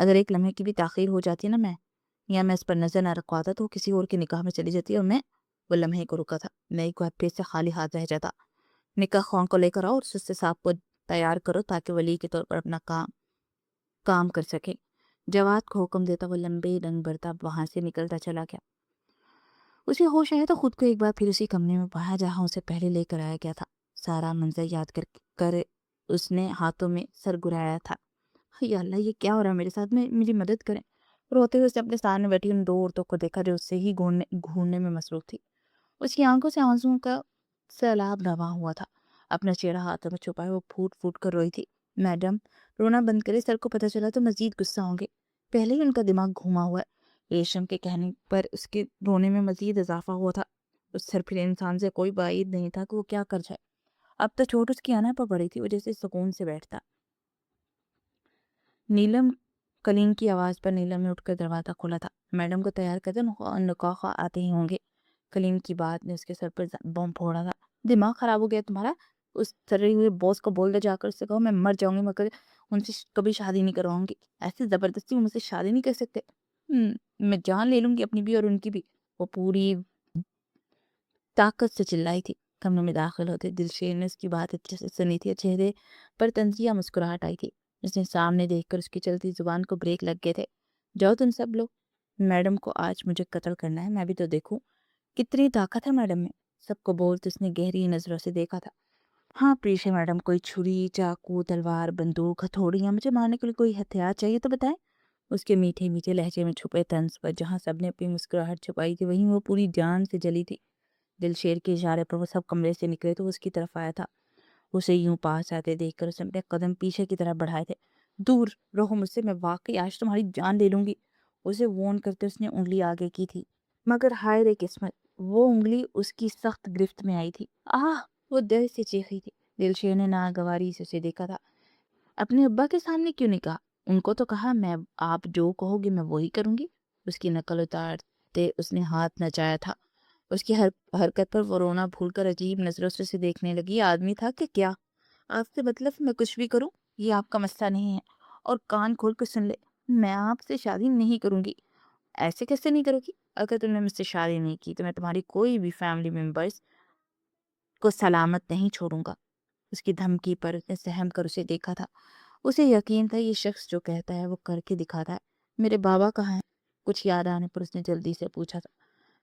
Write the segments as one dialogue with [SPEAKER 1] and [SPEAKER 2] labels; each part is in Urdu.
[SPEAKER 1] اگر ایک لمحے کی بھی تاخیر ہو جاتی ہے نا یا میں اس پر نظر نہ رکھواتا تو وہ کسی اور کے نکاح میں چلی جاتی اور میں وہ لمحے کو رکا تھا میں ایک بار پھر سے خالی ہاتھ رہ جاتا۔ نکاح خوان کو لے کر آؤ اور سستے صاحب کو تیار کرو تاکہ ولی کے طور پر اپنا کام کر سکے۔ جواد کو حکم دیتا وہ لمبے رنگ برتا وہاں سے نکلتا چلا گیا۔ اسے ہوش آیا تو خود کو ایک بار پھر اسی کمرے میں پایا جہاں اسے پہلے لے کر آیا گیا تھا۔ سارا منظر یاد کر اس نے ہاتھوں میں سر گرایا تھا۔ یا اللہ، یہ کیا ہو رہا ہے میرے ساتھ؟ میری مدد کریں۔ روتے ہوئے اس نے اپنے سامنے بیٹھی ان 2 عورتوں کو دیکھا جو اس سے ہی گھورنے میں مصروف تھی۔ اس کی آنکھوں سے آنسوؤں کا سیلاب رواں ہوا تھا۔ اپنا چہرہ ہاتھوں میں چھپائے وہ پھوٹ پھوٹ کر روئی تھی۔ میڈم، رونا بند کرے، سر کو پتہ چلا تو مزید غصہ ہوں گے۔ پہلے ہی ان کا دماغ گھوما ہوا ہے۔ ریشم کے کہنے پر اس کے رونے میں مزید اضافہ ہوا تھا۔ اس سر پھرے انسان سے کوئی بعید نہیں تھا کہ وہ کیا کر جائے۔ اب تو چوٹ اس کی انا پر پڑی تھی، وہ جیسے سکون سے بیٹھتا۔ نیلم کلیم کی آواز پر نیلم نے اٹھ کر دروازہ کھولا تھا۔ میڈم کو تیار کر دے، نکاح آتے ہی ہوں گے۔ کلیم کی بات نے اس کے سر پر بم پھوڑا تھا۔ دماغ خراب ہو گیا تمہارا؟ اس تھرے ہوئے باس کو بول دے جا کر اس سے کہو میں مر جاؤں گی مگر ان سے کبھی شادی نہیں کرواؤں گی۔ ایسی زبردستی وہ مجھ سے شادی نہیں کر سکتے۔ میں جان لے لوں گی اپنی بھی اور ان کی بھی۔ وہ پوری طاقت سے چلائی تھی۔ کمرے میں داخل ہوتے دلشیر نے اس کی بات اچھے سے سنی تھی۔ چہرے پر طنزیہ مسکراہٹ آئی تھی۔ اس نے سامنے دیکھ کر اس کی چلتی زبان کو بریک لگ گئے تھے۔ جاؤ تم سب لوگ، میڈم کو آج مجھے قتل کرنا ہے، میں بھی تو دیکھوں کتنی طاقت ہے میڈم میں۔ سب کو بولتے اس نے گہری نظروں سے دیکھا تھا۔ ہاں پیچھے میڈم، کوئی چھری، چاقو، تلوار، بندوق، ہتھوڑی یا مجھے مارنے کے لیے کوئی ہتھیار چاہیے تو بتائیں۔ اس کے میٹھے میٹھے لہجے میں چھپے طنز پر جہاں سب نے اپنی مسکراہٹ چھپائی تھی وہیں وہ پوری جان سے جلی تھی۔ دلشیر کے اشارے پر وہ سب کمرے سے نکلے تو اس کی طرف آیا تھا۔ اسے یوں پاس آتے دیکھ کر اس نے اپنے قدم پیچھے کی طرف بڑھائے تھے۔ دور رہو مجھ سے، میں واقعی آج تمہاری جان لے لوں گی۔ اسے وارن کرتے اس نے انگلی آگے کی تھی، مگر ہائے رے قسمت، وہ انگلی اس کی سخت گرفت میں آئی تھی۔ وہ دل سے چیخی تھی۔ دلشیر نے ناگواری سے اسے دیکھا تھا۔ اپنے ابا کے سامنے کیوں نہیں کہا؟ ان کو تو کہا میں آپ جو کہو گے میں وہی کروں گی۔ اس کی نقل اتارتے اس نے ہاتھ نچایا تھا۔ اس کی حرکت پر وہ رونا بھول کر عجیب نظروں سے اسے دیکھنے لگی۔ آدمی تھا کہ کیا؟ آپ سے مطلب میں کچھ بھی کروں یہ آپ کا مسئلہ نہیں ہے، اور کان کھول کر سن لے، میں آپ سے شادی نہیں کروں گی۔ ایسے کیسے نہیں کرو گی؟ اگر تم نے مجھ سے شادی نہیں کی تو میں تمہاری کوئی بھی فیملی ممبرس کو سلامت نہیں چھوڑوں گا۔ اس کی دھمکی پر اس نے سہم کر اسے دیکھا تھا۔ اسے یقین تھا یہ شخص جو کہتا ہے وہ کر کے دکھاتا ہے۔ میرے بابا کہاں ہیں؟ کچھ یاد آنے پر اس نے جلدی سے پوچھا تھا۔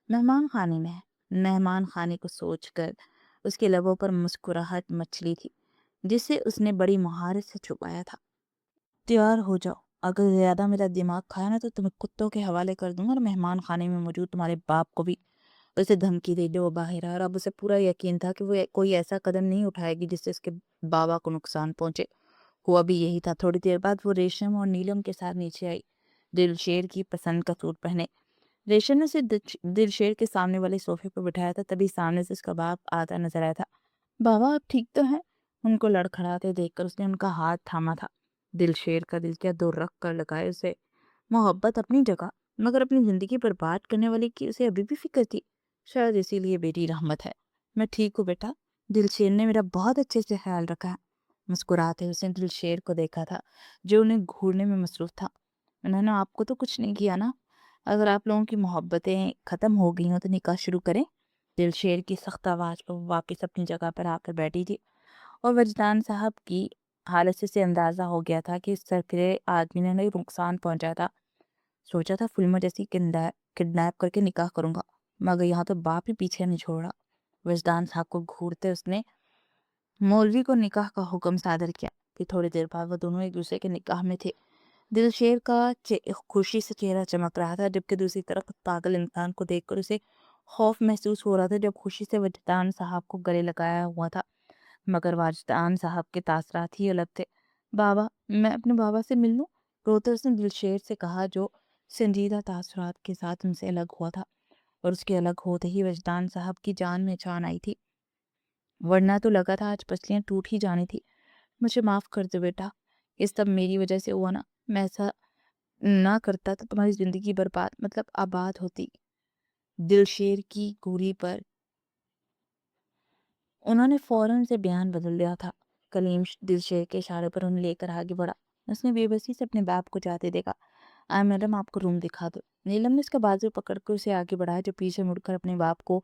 [SPEAKER 1] مہمان خانے میں ہے۔ مہمان خانے کو سوچ کر اس کے لبوں پر مسکراہٹ مچلی تھی جسے اس نے بڑی مہارت سے چھپایا تھا۔ تیار ہو جاؤ، اگر زیادہ میرا دماغ کھایا نا تو تمہیں کتوں کے حوالے کر دوں گا اور مہمان خانے میں موجود تمہارے باپ کو بھی۔ اسے دھمکی دے جو وہ باہر آیا اور اب اسے پورا یقین تھا کہ وہ کوئی ایسا قدم نہیں اٹھائے گی جس سے اس کے بابا کو نقصان پہنچے۔ ہوا بھی یہی تھا۔ تھوڑی دیر بعد وہ ریشم اور نیلم کے ساتھ نیچے آئی، دلشیر کی پسند کا سوٹ پہنے۔ ریشم نے اسے دلشیر کے سامنے والے صوفے پر بٹھایا تھا، تبھی سامنے سے اس کا باپ آتا نظر آیا تھا۔ بابا آپ ٹھیک تو ہیں؟ ان کو لڑکھڑاتے دیکھ کر اس نے ان کا ہاتھ تھاما تھا۔ دلشیر کا دل کیا دور رکھ کر لگائے اسے۔ محبت اپنی جگہ، مگر اپنی زندگی برباد کرنے والے کی اسے ابھی بھی فکر تھی۔ شاید اسی لیے بیٹی رحمت ہے۔ میں ٹھیک ہوں بیٹا، دلشیر نے میرا بہت اچھے سے خیال رکھا ہے۔ مسکراتے اس نے دلشیر کو دیکھا تھا جو انہیں گھورنے میں مصروف تھا۔ انہوں نے آپ کو تو کچھ نہیں کیا نا؟ اگر آپ لوگوں کی محبتیں ختم ہو گئی ہوں تو نکاح شروع کریں۔ دلشیر کی سخت آواز پر واپس اپنی جگہ پر آ کر بیٹھی تھی اور وجدان صاحب کی حالت سے اسے اندازہ ہو گیا تھا کہ اس سرکرے آدمی نے انہیں نقصان پہنچایا تھا۔ سوچا تھا فلموں جیسی کڈنیپ کر کے نکاح کروں گا، مگر یہاں تو باپ ہی پیچھے نہیں چھوڑ رہا۔ وجدان صاحب کو گھورتے اس نے مولوی کو نکاح کا حکم صادر کیا۔ پھر تھوڑی دیر بعد وہ دونوں ایک دوسرے کے نکاح میں تھے۔ دلشیر کا خوشی سے چہرہ چمک رہا تھا، جبکہ دوسری طرف پاگل انسان کو دیکھ کر اسے خوف محسوس ہو رہا تھا جب خوشی سے وجدان صاحب کو گلے لگایا ہوا تھا، مگر وجدان صاحب کے تاثرات ہی الگ تھے۔ بابا، میں اپنے بابا سے مل لوں؟ روتے اس نے دلشیر سے کہا جو سنجیدہ تاثرات کے ساتھ ان سے الگ ہوا تھا، اور اس کے الگ ہوتے ہی وجدان صاحب کی جان میں جان آئی تھی، ورنہ تو لگا تھا آج پسلیاں ٹوٹ ہی جانی تھی۔ مجھے معاف کر دو بیٹا، یہ سب میری وجہ سے ہوا نا، میں ایسا نہ کرتا تو تمہاری زندگی برباد مطلب آباد ہوتی۔ دلشیر کی گوری پر انہوں نے فوراً سے بیان بدل دیا تھا۔ کلیم دلشیر کے اشارے پر انہیں لے کر آگے بڑھا۔ اس نے بے بسی سے اپنے باپ کو جاتے دیکھا۔ میڈم آپ کو روم دکھا دو۔ نیلم نے اس کا بازو پکڑ کر اسے آگے بڑھایا، جو پیچھے مڑ کر اپنے باپ کو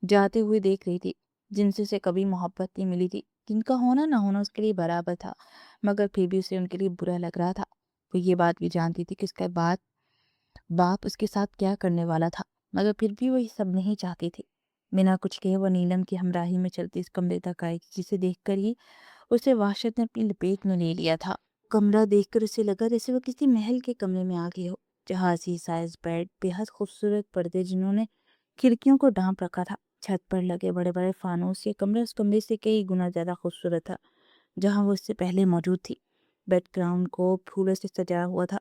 [SPEAKER 1] جاتے ہوئے دیکھ رہی تھی، جن سے اسے کبھی محبت نہیں ملی تھی، جن کا ہونا نہ ہونا اس کے لیے برابر تھا، مگر پھر بھی اسے ان کے لیے برا لگ رہا تھا۔ وہ یہ بات بھی جانتی تھی کہ اس کا باپ اس کے ساتھ کیا کرنے والا تھا، مگر پھر بھی وہ یہ سب نہیں چاہتی تھی۔ بنا کچھ کہے وہ نیلم کی ہمراہی میں چلتی اس کمرے تک آئی، جسے دیکھ کر ہی اسے وحشت نے اپنی لپیٹ میں لے لیا تھا۔ کمرہ دیکھ کر اسے لگا جیسے وہ کسی محل کے کمرے میں آ گئی ہو، جہاں سی سائز بیڈ، بے حد خوبصورت پردے جنہوں نے کھڑکیوں کو ڈھانپ رکھا تھا، چھت پر لگے بڑے بڑے فانوس۔ یہ کمرہ اس کمرے سے کئی گنا زیادہ خوبصورت تھا جہاں وہ اس سے پہلے موجود تھی۔ بیڈ گراؤنڈ کو پھولوں سے سجایا ہوا تھا۔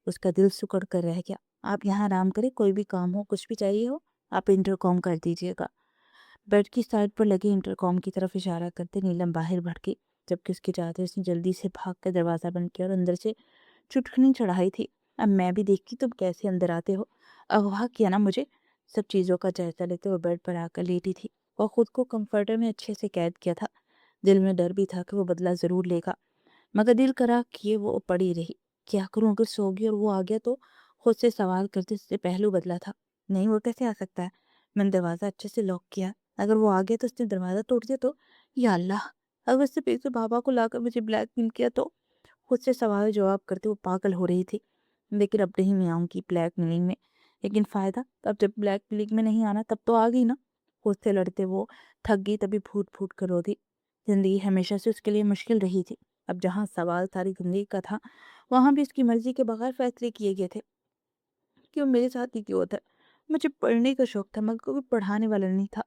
[SPEAKER 1] اس کا دل سکڑ کر رہ گیا۔ آپ یہاں آرام کریں، کوئی بھی کام ہو، کچھ بھی چاہیے ہو، آپ انٹرکام کر دیجیے گا۔ بیڈ کی سائڈ پر لگے انٹرکام کی طرف اشارہ کرتے نیلم باہر بڑھ گئی، جبکہ اس کے چاہتے اس نے جلدی سے بھاگ کر دروازہ بند کیا اور اندر سے چٹکنی چڑھائی تھی۔ اب میں بھی دیکھتی تم کیسے اندر آتے ہو، اغوا کیا نا مجھے۔ سب چیزوں کا جائزہ لیتے وہ بیڈ پر آ کر لیٹی تھی اور خود کو کمفرٹر میں اچھے سے قید کیا تھا۔ دل میں ڈر بھی تھا کہ وہ بدلہ ضرور لے گا، مگر دل کرا کیے وہ پڑی رہی۔ کیا کروں اگر سو گئی اور وہ آ گیا تو؟ خود سے سوال کرتے سے پہلو بدلا تھا۔ نہیں، وہ کیسے آ سکتا ہے؟ میں نے دروازہ اچھے سے لاک کیا، اگر وہ آ گیا تو اس نے دروازہ توڑ دیا تو؟ یا اللہ، اگر اس سے پیچھے بابا کو لا کر مجھے بلیک میل کیا تو؟ خود سے سوال جواب کرتے وہ پاگل ہو رہی تھی۔ لیکن اب نہیں میں آؤں گی بلیک میلنگ میں، لیکن فائدہ؟ اب جب بلیک میلنگ میں نہیں آنا تب تو آ گئی نا۔ خود سے لڑتے وہ تھک گئی، تبھی پھوٹ پھوٹ کر رو دی۔ زندگی ہمیشہ سے اس کے لیے مشکل رہی تھی۔ اب جہاں سوال ساری زندگی کا تھا، وہاں بھی اس کی مرضی کے بغیر فیصلے کیے گئے تھے کہ وہ میرے ساتھ ہی کیوں ہوتا ہے۔ مجھے پڑھنے کا شوق تھا مگر کوئی پڑھانے والا نہیں تھا۔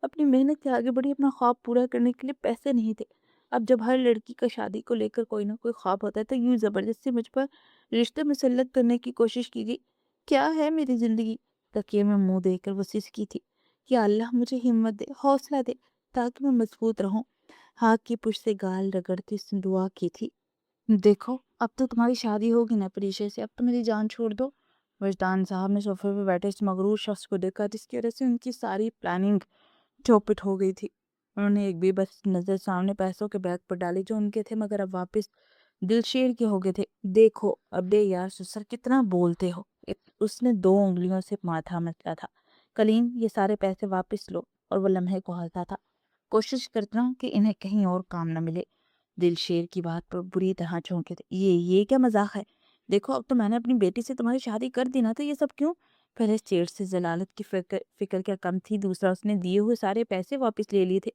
[SPEAKER 1] اپنی محنت سے آگے بڑھی، اپنا خواب پورا کرنے کے لیے پیسے نہیں تھے۔ اب جب ہر لڑکی کا شادی کو لے کر کوئی نہ کوئی خواب ہوتا ہے تو یوں زبردستی مجھ پر رشتہ مسلط کرنے کی کوشش کی گئی۔ کیا ہے میری زندگی؟ تکیے میں منہ دے کر وہ سسکی تھی۔ یا اللہ مجھے ہمت دے، حوصلہ دے، تاکہ میں مضبوط رہوں۔ ہاتھ کی پشت سے گال رگڑتی اس نے دعا کی تھی۔ دیکھو اب تو تمہاری شادی ہوگی نا پریشے سے، اب تو میری جان چھوڑ دو۔ وجدان صاحب نے صوفے پہ بیٹھے اس مغرور شخص کو دیکھا، جس کی وجہ سے ان کی ساری پلاننگ چوپٹ ہو گئی تھی۔ انہوں نے ایک بے بس نظر سامنے پیسوں کے بیگ پر ڈالی جو ان کے تھے مگر اب واپس دل شیر کے ہو گئے تھے۔ دیکھو ابے یار سسر کتنا بولتے ہو۔ اس نے 2 انگلیوں سے ماتھا مسلا تھا۔ کلیم یہ سارے پیسے واپس لو، اور وہ لمحے کو ہنسا تھا۔ کوشش کرتا ہوں کہ انہیں کہیں اور کام نہ ملے۔ دل شیر کی بات پر بری طرح چونکے تھے۔ یہ کیا مذاق ہے؟ دیکھو اب تو میں نے اپنی بیٹی سے تمہاری شادی کر دی نا، تو یہ سب کیوں؟ پہلے اس چیڑ سے ضلالت کی فکر کیا کم تھی، دوسرا اس نے دیے ہوئے سارے پیسے واپس لے لیے تھے،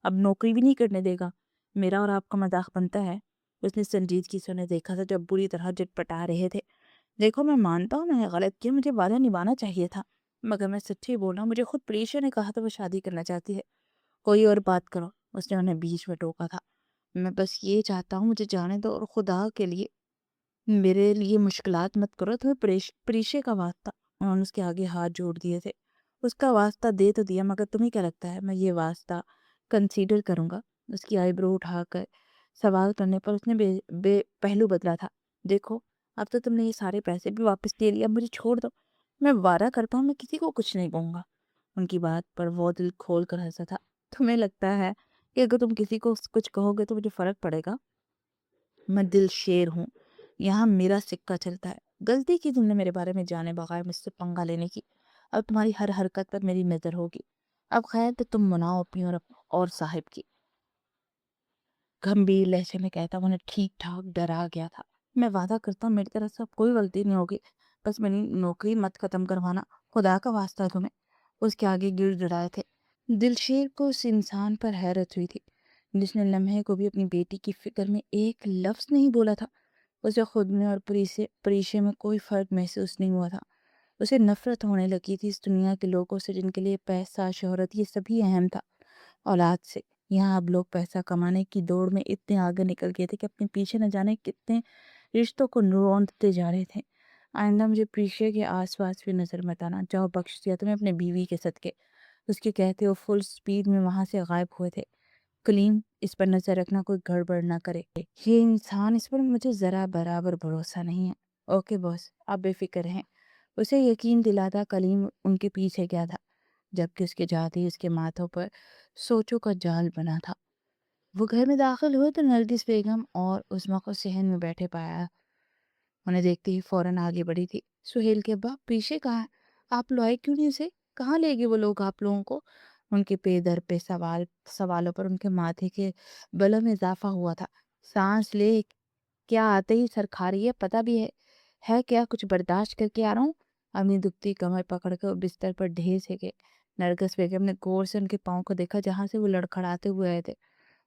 [SPEAKER 1] اب نوکری بھی نہیں کرنے دے گا۔ میرا اور آپ کا مذاق بنتا ہے؟ اس نے سنجیدگی سے انہیں دیکھا تھا جب بری طرح جٹ پٹا رہے تھے۔ دیکھو میں مانتا ہوں میں نے غلط کیا، مجھے وعدہ نبھانا چاہیے تھا، مگر میں سچی بول رہا ہوں، مجھے خود پریشا نے کہا تھا وہ شادی کرنا چاہتی ہے۔ کوئی اور بات کرو، اس نے انہیں بیچ میں ٹوکا تھا۔ میں بس یہ چاہتا ہوں مجھے جانے دو، اور خدا کے لیے میرے لیے مشکلات مت کرو، تمہیں پریشے کا واسطہ۔ انہوں نے اس کے آگے ہاتھ جوڑ دیے تھے۔ اس کا واسطہ دے تو دیا، مگر تمہیں کیا لگتا ہے میں یہ واسطہ کنسیڈر کروں گا؟ اس کی آئی برو اٹھا کر سوال کرنے پر اس نے بے پہلو بدلا تھا۔ دیکھو اب تو تم نے یہ سارے پیسے بھی واپس لے لیا، مجھے چھوڑ دو، میں وعدہ کرتا ہوں میں کسی کو کچھ نہیں کہوں گا۔ ان کی بات پر وہ دل کھول کر ہنسا تھا۔ تمہیں لگتا ہے کہ اگر تم کسی کو کچھ کہو گے تو مجھے فرق پڑے گا؟ میں دل شیر ہوں، یہاں میرا سکہ چلتا ہے۔ غلطی کی تم نے میرے بارے میں جانے بغیر مجھ سے پنگا لینے کی۔ اب تمہاری ہر حرکت پر میری نظر ہوگی۔ اب خیر تو تم مناؤ اپنی اور صاحب کی۔ گھمبیر لہجے میں کہتا وہ نے ٹھیک ٹھاک ڈرا گیا تھا۔ میں وعدہ کرتا ہوں میری طرف سے اب کوئی غلطی نہیں ہوگی، بس میری نوکری مت ختم کروانا، خدا کا واسطہ ہے تمہیں۔ اس کے آگے گر گڑائے تھے۔ دلشیر کو اس انسان پر حیرت ہوئی تھی جس نے لمحے کو بھی اپنی بیٹی کی فکر میں ایک لفظ نہیں بولا تھا۔ اسے خود میں اور پریشے میں کوئی فرق محسوس نہیں ہوا تھا۔ اسے نفرت ہونے لگی تھی اس دنیا کے لوگوں سے جن کے لیے پیسہ، شہرت، یہ سبھی اہم تھا۔ اولاد سے۔ یہاں اب لوگ پیسہ کمانے کی دوڑ میں اتنے آگے نکل گئے تھے کہ اپنے پیچھے نہ جانے کتنے رشتوں کو روندتے جا رہے تھے۔ آئندہ مجھے پریشے کے آس پاس بھی نظر مت آنا، جاؤ بخش دیا تمہیں اپنے بیوی کے صدقے۔ اس کے کہتے وہ فل سپیڈ میں وہاں سے غائب ہوئے تھے۔ کلیم اس پر نظر رکھنا، کوئی گڑبڑ نہ کرے، یہ انسان، اس پر مجھے ذرا برابر بھروسہ نہیں ہے۔ اوکے باس، آپ بے فکر رہیں۔ اسے یقین دلاتا کلیم ان کے پیچھے گیا تھا، جبکہ اس کے جاتے ہی اس کے ماتھوں پر سوچوں کا جال بنا تھا۔ وہ گھر میں داخل ہوئے تو نرگس بیگم اور عظمیٰ کو صحن میں بیٹھے پایا۔ انہیں دیکھتے ہی فوراً آگے بڑھی تھی۔ سہیل کے ابا پیچھے کہاں ہے؟ آپ لائے کیوں نہیں اسے؟ کہاں لے گئے وہ لوگ آپ لوگوں کو؟ ان کے پے در پہ سوالوں پر ان کے ماتھے کے بلوں میں اضافہ ہوا تھا۔ سانس لے، کیا آتے ہی سر کھا رہی ہے؟ پتہ بھی ہے کیا کچھ برداشت کر کے آ رہا ہوں؟ اپنی دکھتی کمر پکڑ کر وہ بستر پر ڈھیر سے گئے۔ نرگس بیگم نے غور سے ان کے پاؤں کو دیکھا جہاں سے وہ لڑکھڑاتے ہوئے آئے تھے۔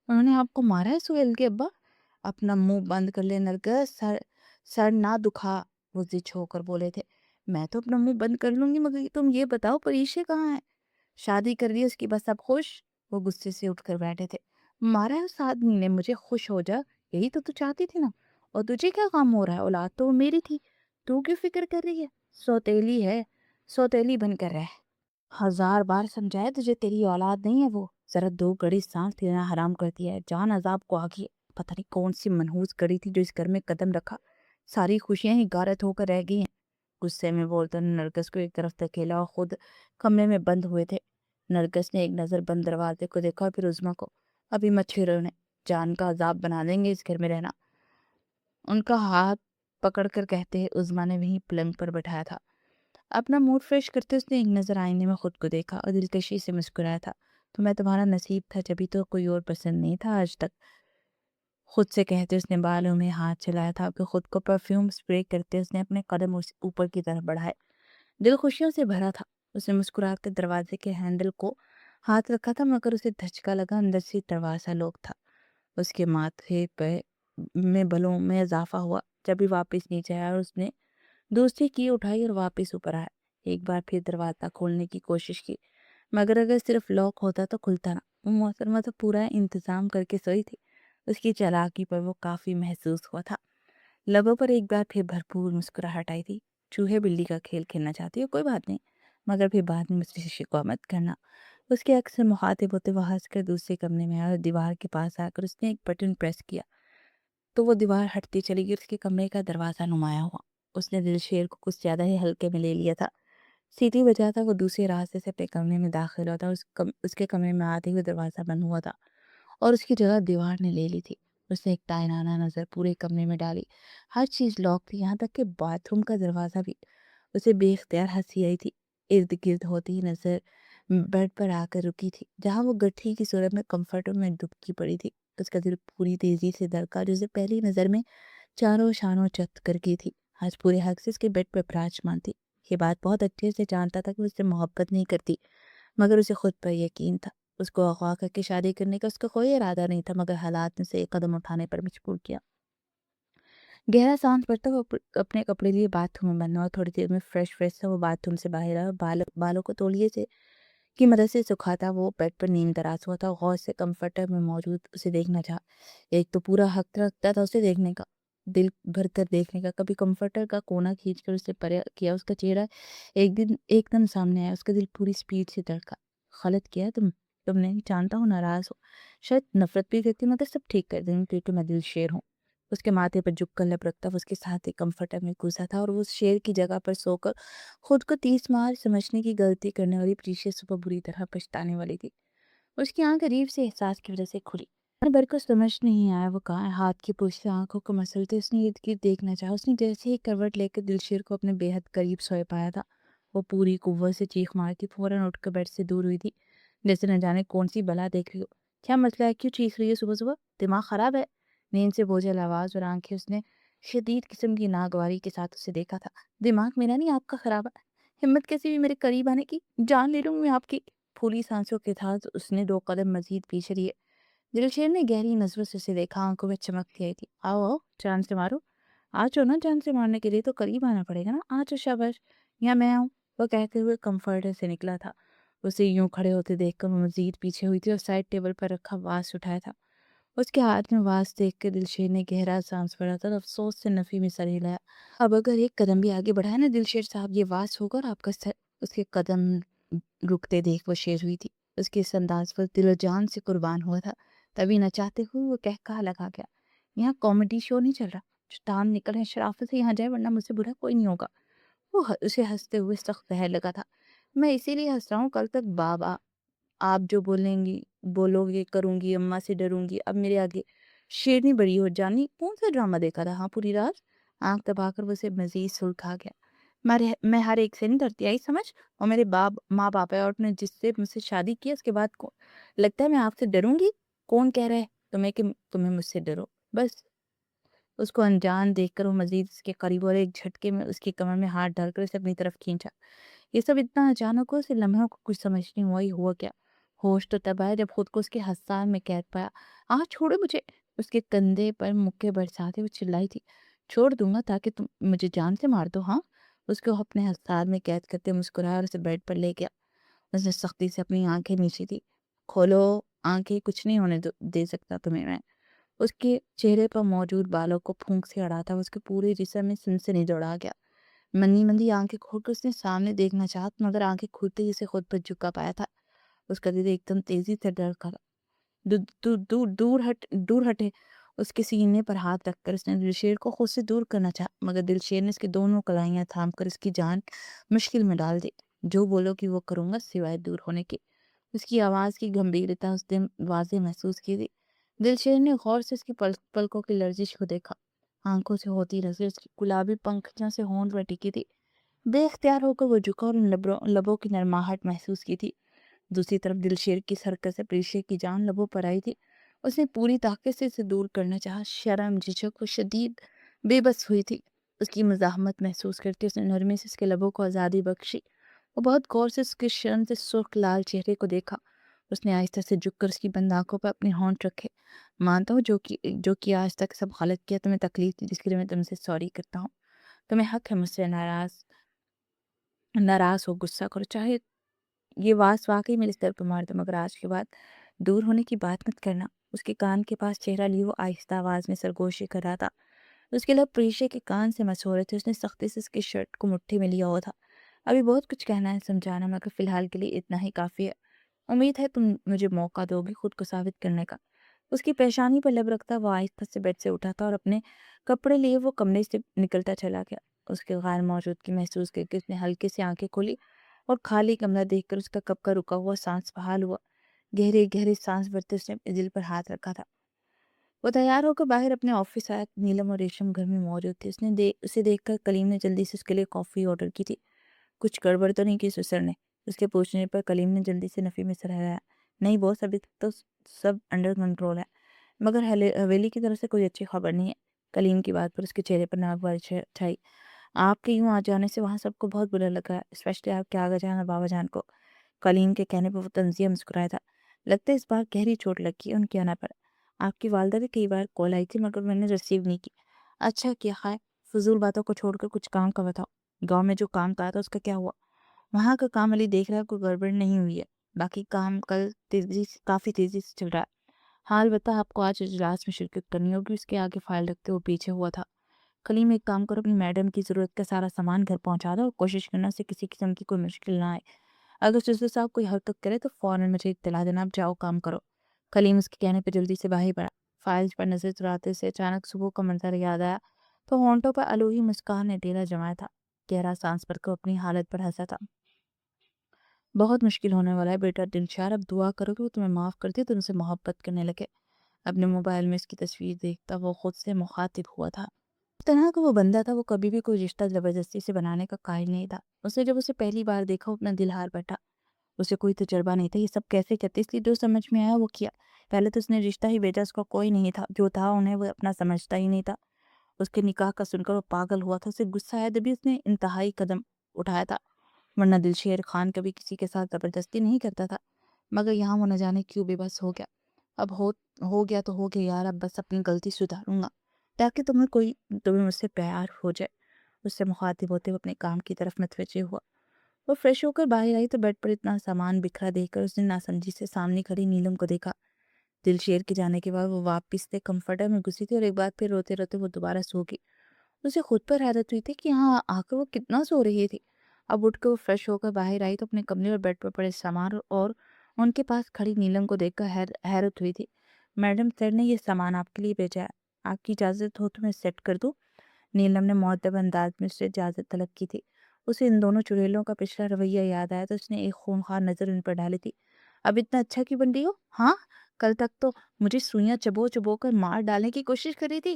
[SPEAKER 1] انہوں نے آپ کو مارا ہے سہیل کے ابا؟ اپنا منہ بند کر لے نرگس، سر نہ دکھا، وہ ضد ہو کر بولے تھے۔ میں تو اپنا منہ بند کر لوں گی، مگر تم یہ بتاؤ پریشے کہاں ہے؟ شادی کر لی اس کی، بس اب خوش؟ وہ غصے سے اٹھ کر بیٹھے تھے۔ مارا ہے اس آدمی نے مجھے، خوش ہو جا، یہی تو چاہتی تھی نا؟ اور تجھے کیا غم ہو رہا ہے؟ اولاد تو وہ میری تھی، تو کیوں فکر کر رہی ہے؟ سوتیلی ہے، سوتیلی بن کر رہ۔ 1000 بار سمجھایا تجھے، تیری اولاد نہیں ہے وہ۔ ذرا 2 گھڑی سانس لینا حرام کرتی ہے، جان عذاب کو آگی۔ پتہ نہیں کون سی منحوس گڑی تھی جو اس گھر میں قدم رکھا، ساری خوشیاں ہی غارت ہو کر رہ گئی ہیں۔ غصے میں بولتا نرگس کو ایک طرف دھکیلا اور خود کمرے میں بند ہوئے تھے۔ نرگس نے ایک نظر بند دروازے کو دیکھا اور پھر عظمیٰ کو۔ ابھی مت چھیڑو انہیں، جان کا عذاب بنا دیں گے اس گھر میں رہنا، ان کا ہاتھ پکڑ کر کہتے عظمیٰ نے وہیں پلنگ پر بٹھایا تھا۔ اپنا موڈ فریش کرتے اس نے ایک نظر آئینے میں خود کو دیکھا اور دلکشی سے مسکرایا تھا۔ تو میں تمہارا نصیب تھا، جبھی تو کوئی اور پسند نہیں تھا آج تک، خود سے کہتے اس نے بالوں میں ہاتھ چلایا تھا کہ خود کو پرفیوم سپرے کرتے اس نے اپنے قدم اوپر کی طرف بڑھائے۔ دل خوشیوں سے بھرا تھا۔ اس نے مسکرا کر دروازے کے ہینڈل کو ہاتھ رکھا تھا، مگر اسے دھچکا لگا، اندر سے دروازہ لوک تھا۔ اس کے ماتھے پہ میں بلوں میں اضافہ ہوا۔ جب بھی واپس نیچے آیا اور اس نے دوسری کی اٹھائی اور واپس اوپر آیا، ایک بار پھر دروازہ کھولنے کی کوشش کی، مگر اگر صرف لاک ہوتا تو کھلتا نہ۔ وہ محترمہ تو پورا انتظام کر کے سوئی تھی۔ اس کی چالاکی پر وہ کافی محسوس ہوا تھا۔ لبوں پر ایک بار پھر بھرپور مسکراہٹ آئی تھی۔ چوہے بلی کا کھیل کھیلنا چاہتی ہو، کوئی بات نہیں، مگر پھر بعد میں مجھ سے شکوہ مت کرنا۔ اس کے اکثر مخاطب ہوتے وہ ہنس کر دوسرے کمرے میں آیا اور دیوار کے پاس آ کر اس نے ایک بٹن پریس کیا تو وہ دیوار ہٹتی چلی گئی، اس کے کمرے کا دروازہ نمایاں ہوا۔ اس نے دل شیر کو کچھ زیادہ ہی ہلکے میں لے لیا تھا۔ سیٹی بجا تھا، وہ دوسرے راستے سے اپنے کمرے میں داخل ہوا تھا۔ اس کے کمرے میں آتے ہوئے دروازہ بند ہوا تھا اور اس کی جگہ دیوار نے لے لی تھی۔ اس نے ایک تائنانہ نظر پورے کمرے میں ڈالی، ہر چیز لاک تھی، یہاں تک کہ باتھ روم کا دروازہ بھی۔ اسے بے اختیار ہنسی آئی تھی۔ ارد گرد ہوتی ہی نظر بیڈ پر آ کر رکی تھی، جہاں وہ گٹھی کی صورت میں کمفرٹر میں دبکی پڑی تھی۔ اس کا دل پوری تیزی سے دھڑکا، جسے پہلی نظر میں چاروں شانوں چت کر گئی تھی۔ آج پورے حق سے اس کے بیڈ پر براجمان تھی۔ یہ بات بہت اچھے سے جانتا تھا کہ اس سے محبت نہیں کرتی، مگر اسے خود پر یقین تھا۔ اس کو اغوا کر کے شادی کرنے کا اس کا کوئی ارادہ نہیں تھا، مگر حالات نے اسے ایک قدم اٹھانے پر مجبور کیا۔ گہرا سانس بھرتا وہ اپنے کپڑے لیے باتھ روم میں بننا اور تھوڑی دیر میں فریش سا وہ باتھ روم سے باہر آیا، بالوں کو تولیے سے کی مدد سے سکھاتا وہ بیڈ پر نیم دراز ہوا تھا، غور سے کمفرٹر میں موجود اسے دیکھنا چاہا۔ ایک تو پورا حق رکھتا تھا اسے دیکھنے کا، دل بھر کر دیکھنے کا۔ کبھی کمفرٹر کا کونا کھینچ کر اسے پرے کیا، اس کا چہرہ ایک دم سامنے آیا، اس کا دل پوری سپیڈ سے دھڑکا۔ غلط کیا ہے تم نے، جانتا ہوں ناراض ہو، شاید نفرت بھی کرتی، مگر سب ٹھیک کر دیں گے کیونکہ میں دل شیر ہوں۔ اس کے ماتھے پر جھک کر لب رکھتا وہ اس کے ساتھ ایک کمفرٹر میں گھسا تھا اور وہ اس شیر کی جگہ پر سو کر خود کو 30 مار سمجھنے کی غلطی کرنے والی پریشیس صبح بری طرح پچھتانے والی تھی۔ اس کی آنکھ عجیب سے احساس کی وجہ سے کھلی۔ بر کو سمجھ نہیں آیا وہ کہاں ہے۔ ہاتھ کی پوچھ سے آنکھوں کو مسلتے اس نے ارد گرد دیکھنا چاہا۔ اس نے جیسے ہی کروٹ لے کر دلشیر کو اپنے بے حد قریب سوئے پایا تھا، وہ پوری قوت سے چیخ مارتی فوراً اٹھ کر بیڈ سے دور ہوئی تھی، جیسے نہ جانے کون سی بلا دیکھ رہی ہو۔ کیا مسئلہ ہے؟ کیوں چیخ رہی ہے صبح صبح؟ دماغ خراب ہے؟ نیند سے بوجھل آواز اور آنکھیں اس نے شدید قسم کی ناگواری کے ساتھ اسے دیکھا تھا۔ دماغ میرا نہیں، آپ کا خراب ہے۔ ہمت کیسی بھی میرے قریب آنے کی؟ جان لے لوں گی میں آپ کی۔ پھولی سانسوں کے ساتھ اس نے 2 قدم مزید پیچھے لیے۔ دلشیر نے گہری نظروں سے اسے دیکھا، آنکھوں میں چمک آئی تھی۔ آؤ آؤ، جان سے مارو، آج ہو نا، جان سے مارنے کے لیے تو قریب آنا پڑے گا نا، آج شاباش، یا میں آؤں؟ وہ کہتے ہوئے کمفرٹر سے نکلا تھا۔ اسے یوں کھڑے ہوتے دیکھ کر وہ مزید پیچھے ہوئی تھی اور سائڈ ٹیبل پر رکھا واس اٹھایا تھا۔ اس کے ہاتھ میں واس دیکھ کر دلشیر نے گہرا سانس بھرا تھا اور افسوس سے نفی میں سر ہلایا۔ اب اگر ایک قدم بھی آگے بڑھایا نا دلشیر صاحب، یہ واس ہوگا اور آپ کا سر۔ اس کے قدم رکتے دیکھ وہ شیر ہوئی تھی۔ اس کے اس انداز پر دل و جان سے قربان ہوا تھا۔ تبھی نہ چاہتے ہوئے وہ کہا لگا گیا، یہاں کامیڈی شو نہیں چل رہا، جو ٹام نکل ہے شرافت سے یہاں جائے، ورنہ مجھ سے برا کوئی نہیں ہوگا۔ وہ اسے ہنستے ہوئے سخت کہنے لگا تھا، میں اسی لیے ہنس رہا ہوں، کل تک بابا آپ جو بولو گے کروں گی، اماں سے ڈروں گی، اب میرے آگے شیرنی بڑی ہو جانی، کون سا ڈرامہ دیکھا تھا ہاں پوری رات؟ آنکھ دبا کر وہ اسے مزید سلکھا گیا۔ میں ہر ایک سے نہیں ڈرتی، آئی سمجھ؟ اور میرے ماں باپ ہے، اور نے جس سے مجھ سے شادی کی ہے اس کے بعد لگتا ہے میں آپ سے ڈروں گی؟ کون کہہ رہا ہے تمہیں کہ تمہیں مجھ سے ڈرو؟ بس اس کو انجان دیکھ کر وہ مزید اس کے قریب اور ایک جھٹکے میں اس کی کمر میں ہاتھ ڈال کر اسے اپنی طرف کھینچا۔ یہ سب اتنا اچانک ہوا، اسے لمحوں کو کچھ سمجھ نہیں ہوا ہی ہوا کیا۔ ہوش تو تب آیا جب خود کو اس کے ہتھیار میں قید پایا۔ چھوڑو مجھے! اس کے کندھے پر مکے برساتے ہوئے چلائی تھی۔ چھوڑ دوں گا تاکہ تم مجھے جان سے مار دو ہاں؟ اس کو اپنے ہتھیار میں قید کرتے مسکرایا اور اسے بیڈ پر لے گیا۔ اس نے سختی سے اپنی آنکھیں نیچے دی۔ کھولو آنکھیں، کچھ نہیں ہونے دے سکتا تمہیں میں۔ اس کے چہرے پر موجود بالوں کو پھونک سے اڑا تھا، اس کے پورے جسم میں سنسنی دوڑا گیا۔ مندی مندی آنکھیں کھول کر اس نے سامنے دیکھنا چاہا، مگر آنکھیں کھلتے ہی اسے خود پر جھکا پایا تھا۔ اس کا دل ایک دم تیزی سے ڈر کر دور ہٹے۔ اس کے سینے پر ہاتھ رکھ کر اس نے دلشیر کو خود سے دور کرنا چاہا، مگر دلشیر نے اس کی دونوں کلائیاں تھام کر اس کی جان مشکل میں ڈال دی۔ جو بولو کہ وہ کروں گا سوائے دور ہونے کے۔ اس کی آواز کی گمبھیرتا اس نے واضح محسوس کی تھی۔ دلشیر نے غور سے اس کی پلکوں کی لرزش کو دیکھا۔ آنکھوں سے ہوتی نظر اس کی گلابی پنکھیوں سے ہونٹ پر ٹکی تھی۔ بے اختیار ہو کر وہ جھکا اور ان لبوں کی نرماہٹ محسوس کی تھی۔ دوسری طرف دلشیر کی حرکت سے پریشے کی جان لبوں پر آئی تھی۔ اس نے پوری طاقت سے اسے دور کرنا چاہا، شرم جھجک و شدید بے بس ہوئی تھی۔ اس کی مزاحمت محسوس کرتی اس نے نرمی سے اس کے لبوں کو آزادی بخشی۔ وہ بہت غور سے اس کے شرم سے سرخ لال چہرے کو دیکھا۔ اس نے آہستہ سے جھک کر اس کی بند آنکھوں پر اپنے ہونٹ رکھے۔ مانتا ہوں جو کہ آج تک سب غلط کیا، تمہیں تکلیف دی، جس کے لیے میں تم سے سوری کرتا ہوں۔ تمہیں حق ہے مجھ سے ناراض ہو، غصہ کرو، چاہے یہ واقعی میرے سر پر مار دو، مگر آج کے بعد دور ہونے کی بات مت کرنا۔ اس کے کان کے پاس چہرہ لیے وہ آہستہ آواز میں سرگوشی کر رہا تھا۔ اس کے لب پریشے کے کان سے مس ہو رہے تھے۔ اس نے سختی سے اس کی شرٹ کو مٹھی میں لیا ہوا تھا۔ ابھی بہت کچھ کہنا ہے، سمجھانا، مگر فی الحال کے لیے اتنا ہی کافی ہے۔ امید ہے تم مجھے موقع دو گی خود کو ثابت کرنے کا۔ اس کی پیشانی پر لب رکھتا وہ آہستہ سے بیڈ سے اٹھا تھا اور اپنے کپڑے لیے وہ کمرے سے نکلتا چلا گیا۔ اس کے غیر موجودگی محسوس کر کے اس نے ہلکے سے آنکھیں کھولی اور خالی کمرہ دیکھ کر اس کا کب کا رکا ہوا سانس بحال ہوا۔ گہرے گہرے سانس بھرتے اس نے اپنے دل پر ہاتھ رکھا تھا۔ وہ تیار ہو کر باہر اپنے آفس آیا۔ نیلم اور ریشم گھر میں موجود تھے۔ اسے دیکھ کر کلیم نے جلدی سے اس کے لیے کافی آرڈر کی تھی۔ کچھ گڑبڑ تو نہیں کی سسر نے؟ اس کے پوچھنے پر کلیم نے جلدی سے نفی میں سر ہلایا۔ نہیں بوس، ابھی تک تو سب انڈر کنٹرول ہے، مگر حویلی کی طرف سے کوئی اچھی خبر نہیں ہے۔ کلیم کی بات پر اس کے چہرے پر ناک بارش چھائی۔ آپ کے یوں آ جانے سے وہاں سب کو بہت برا لگا ہے، اسپیشلی آپ کے آغا جان اور بابا جان کو۔ کلیم کے کہنے پر وہ طنزیہ مسکرایا تھا۔ لگتا ہے اس بار گہری چوٹ لگی ہے ان کے آنا پر۔ آپ کی والدہ بھی کئی بار کال آئی تھی، مگر میں نے ریسیو نہیں کی۔ اچھا کیا، خیر فضول باتوں کو چھوڑ کر کچھ کام کا بتاؤ۔ گاؤں میں جو کام کہا تھا اس کا کیا ہوا؟ وہاں کا کام علی دیکھ رہا ہے، کوئی گڑبڑ نہیں ہوئی ہے، باقی کام کافی تیزی سے چل رہا ہے۔ حال بتا، آپ کو آج اجلاس میں شرکت کرنی ہوگی۔ اس کے آگے فائل رکھتے وہ پیچھے ہوا تھا۔ کلیم ایک کام کرو، اپنی میڈم کی ضرورت کا سارا سامان گھر پہنچا دو اور کوشش کرنا اسے کسی قسم کی کوئی مشکل نہ آئے۔ اگر سسر صاحب کوئی حرکت کرے تو فوراً مجھے اطلاع دینا۔ اب جاؤ کام کرو۔ کلیم اس کے کہنے پہ جلدی سے باہر پڑا۔ فائلز پر نظر چلاتے سے اچانک صبح کا منظر یاد آیا تو ہونٹوں پر الوہی مسکان نے ڈیرا جمایا تھا۔ گہرا سانس بھر کر اپنی حالت پر ہنسا تھا۔ بہت مشکل ہونے والا ہے بیٹا دلشار، اب دعا کرو کہ وہ تمہیں معاف کر دے، تم سے محبت کرنے لگے۔ اپنے موبائل میں اس کی تصویر دیکھتا وہ خود سے مخاطب ہوا تھا۔ اس طرح کا وہ بندہ تھا، وہ کبھی بھی کوئی رشتہ زبردستی سے بنانے کا قائل نہیں تھا۔ جب اسے پہلی بار دیکھا وہ اپنا دل ہار بیٹھا۔ اسے کوئی تجربہ نہیں تھا، یہ سب کیسے کرتے، اس لیے جو سمجھ میں آیا وہ کیا۔ پہلے تو اس نے رشتہ ہی بھیجا، اس کا کوئی نہیں تھا، جو تھا انہیں وہ اپنا سمجھتا ہی نہیں تھا۔ اس کے نکاح کا سن کر وہ پاگل ہوا تھا، اسے غصہ آیا جبھی اس نے انتہائی قدم اٹھایا تھا، ورنہ دلشیر خان کبھی کسی کے ساتھ زبردستی نہیں کرتا تھا، مگر یہاں وہ نہ جانے کیوں بے بس ہو گیا۔ اب ہو گیا تو ہو گیا یار، اب بس اپنی غلطی سدھاروں گا تاکہ تمہیں مجھ سے پیار ہو جائے۔ اس سے مخاطب ہوتے وہ اپنے کام کی طرف متوجہ ہوا۔ وہ فریش ہو کر باہر آئی تو بیڈ پر اتنا سامان بکھرا دیکھ کر اس نے ناسمجھی سے سامنے کھڑی نیلم کو دیکھا۔ دلشیر کے جانے کے بعد وہ واپس سے کمفرٹر میں گھسی تھی اور ایک بار پھر روتے روتے وہ دوبارہ سو گئی۔ اسے خود پر حیرت ہوئی تھی کہ یہاں آ کر وہ کتنا سو رہی تھی۔ اب اٹھ کر وہ فریش ہو کر باہر آئی تو اپنے کمرے اور بیڈ پر پڑے سامان اور ان کے پاس کھڑی نیلم کو دیکھ کر حیرت ہوئی تھی۔ میڈم، سر نے یہ سامان آپ کے لیے بھیجا ہے، آپ کی اجازت ہو تو میں سیٹ کر دوں؟ نیلم نے مؤدب انداز میں اس سے اجازت طلب کی تھی۔ اسے ان دونوں چڑیلوں کا پچھلا رویہ یاد آیا تو اس نے ایک خونخوار نظر ان پر ڈالی تھی۔ اب اتنا اچھا کیوں بن رہی ہو؟ ہاں، کل تک تو مجھے سوئیاں چبو چبو کر مار ڈالنے کی کوشش کر رہی تھی۔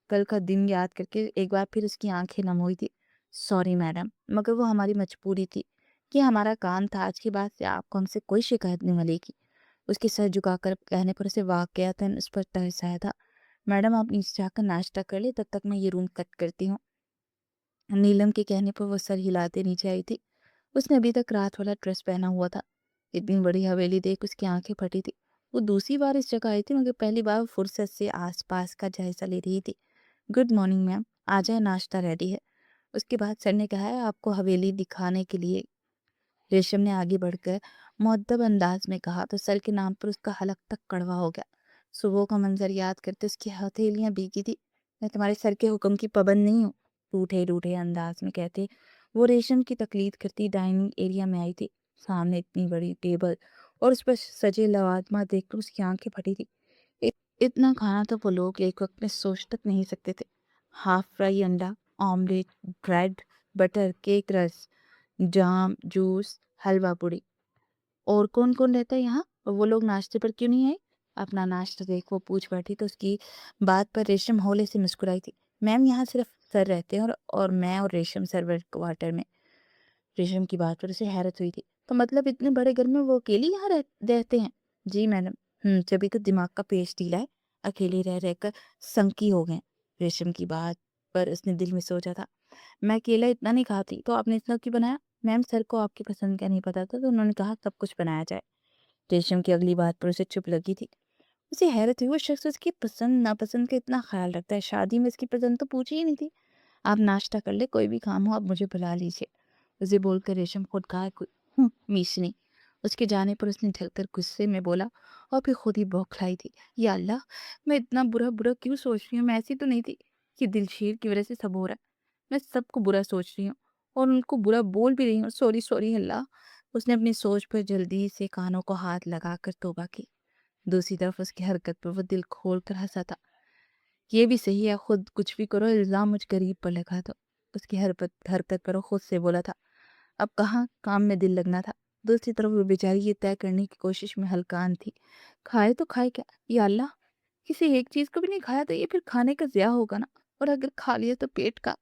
[SPEAKER 1] کل کا دن یاد کر کے ایک بار پھر اس کی آنکھیں نم ہوئی تھی۔ سوری میڈم، مگر وہ ہماری مجبوری تھی، یہ ہمارا کام تھا۔ آج کے بعد سے آپ کو ہم سے کوئی شکایت نہیں ملے گی۔ اس کے سر جھکا کر کہنے پر اسے واقعتاً اس پر ترس آیا تھا۔ میڈم آپ نیچے جا کر ناشتہ کر لیں، تب تک میں یہ روم کٹ کرتی ہوں۔ نیلم کے کہنے پر وہ سر ہلاتے نیچے آئی تھی۔ اس نے ابھی تک رات والا ڈریس پہنا ہوا تھا۔ اتنی بڑی حویلی دیکھ اس کی آنکھیں پھٹی تھی۔ وہ دوسری بار اس جگہ آئی تھی، مگر پہلی بار فرصت سے آس پاس کا جائزہ لے رہی تھی۔ گڈ مارننگ میم، آ جائے، ناشتہ ریڈی ہے۔ اس کے بعد سر نے کہا ہے آپ کو حویلی دکھانے کے لیے۔ ریشم نے آگے بڑھ کر مؤدب انداز میں کہا تو سر کے نام پر اس کا حلق تک کڑوا ہو گیا۔ صبح کا منظر یاد کرتے اس کی ہتھیلیاں بھیگی تھی۔ میں تمہارے سر کے حکم کی پابند نہیں ہوں، روٹھے روٹھے انداز میں کہتے وہ ریشم کی تقلید کرتی ڈائننگ ایریا میں آئی تھی۔ سامنے اتنی بڑی ٹیبل اور اس پر سجے لوازمات دیکھ کر اس کی آنکھیں پھٹی تھی۔ اتنا کھانا تو وہ لوگ ایک وقت میں سوچ تک نہیں سکتے تھے۔ ہاف فرائی انڈا آملیٹ، بریڈ بٹر، کیک، رس، جام، جوس، حلوہ پوڑی۔ اور کون کون رہتا ہے یہاں؟ اور وہ لوگ ناشتے پر کیوں نہیں آئے؟ اپنا ناشتہ دیکھ وہ پوچھ بیٹھی تو اس کی بات پر ریشم ہولے سے مسکرائی تھی۔ میم یہاں صرف سر رہتے ہیں اور میں اور ریشم سرور کوارٹر میں۔ ریشم کی بات پر اسے حیرت ہوئی تھی۔ تو مطلب اتنے بڑے گھر میں وہ اکیلی یہاں رہتے ہیں؟ جی میڈم، جبھی تو دماغ کا پیش ڈھیلا ہے، اکیلی رہ رہ کر سنکی ہو گئے۔ ریشم کی بات پر اس نے دل میں سوچا تھا، میں اکیلا اتنا نہیں کھاتی، تو آپ نے اتنا کیوں بنایا؟ میم سر کو آپ کی پسند کا نہیں پتا تھا تو انہوں نے کہا سب کچھ بنایا جائے۔ ریشم کی اگلی بات پر اسے چپ لگی تھی۔ اسے حیرت ہوئی، وہ شخص اس کی پسند ناپسند کا اتنا خیال رکھتا ہے، شادی میں اس کی پسند تو پوچھی ہی نہیں تھی۔ آپ ناشتہ کر لے، کوئی بھی کام ہو آپ مجھے بلا لیجیے۔ اسے بول کر ریشم خود کہا میشنی۔ اس کے جانے پر اس نے ڈھل کر غصے میں بولا اور پھر خود ہی بوکھلائی تھی۔ یا اللہ، میں اتنا برا کیوں سوچ رہی ہوں؟ میں ایسی تو نہیں تھی۔ یہ دلشیر کی وجہ سے سب ہو رہا ہے۔ میں سب کو برا سوچ رہی ہوں اور ان کو برا بول بھی رہی ہوں۔ سوری اللہ۔ اس نے اپنی سوچ پر جلدی سے کانوں کو ہاتھ لگا کر توبہ کی۔ دوسری طرف اس کی حرکت پر وہ دل کھول کر ہنسا تھا۔ یہ بھی صحیح ہے، خود کچھ بھی کرو، الزام مجھ غریب پر لگا دو۔ اس کی حرکت پر وہ خود سے بولا تھا، اب کہاں کام میں دل لگنا تھا۔ دوسری طرف وہ بیچاری یہ طے کرنے کی کوشش میں ہلکان تھی، کھائے تو کھائے کیا؟ یا اللہ، کسی ایک چیز کو بھی نہیں کھایا تو یہ پھر کھانے کا ضیاع ہوگا نا، اور اگر کھا لیا تو پیٹ کا۔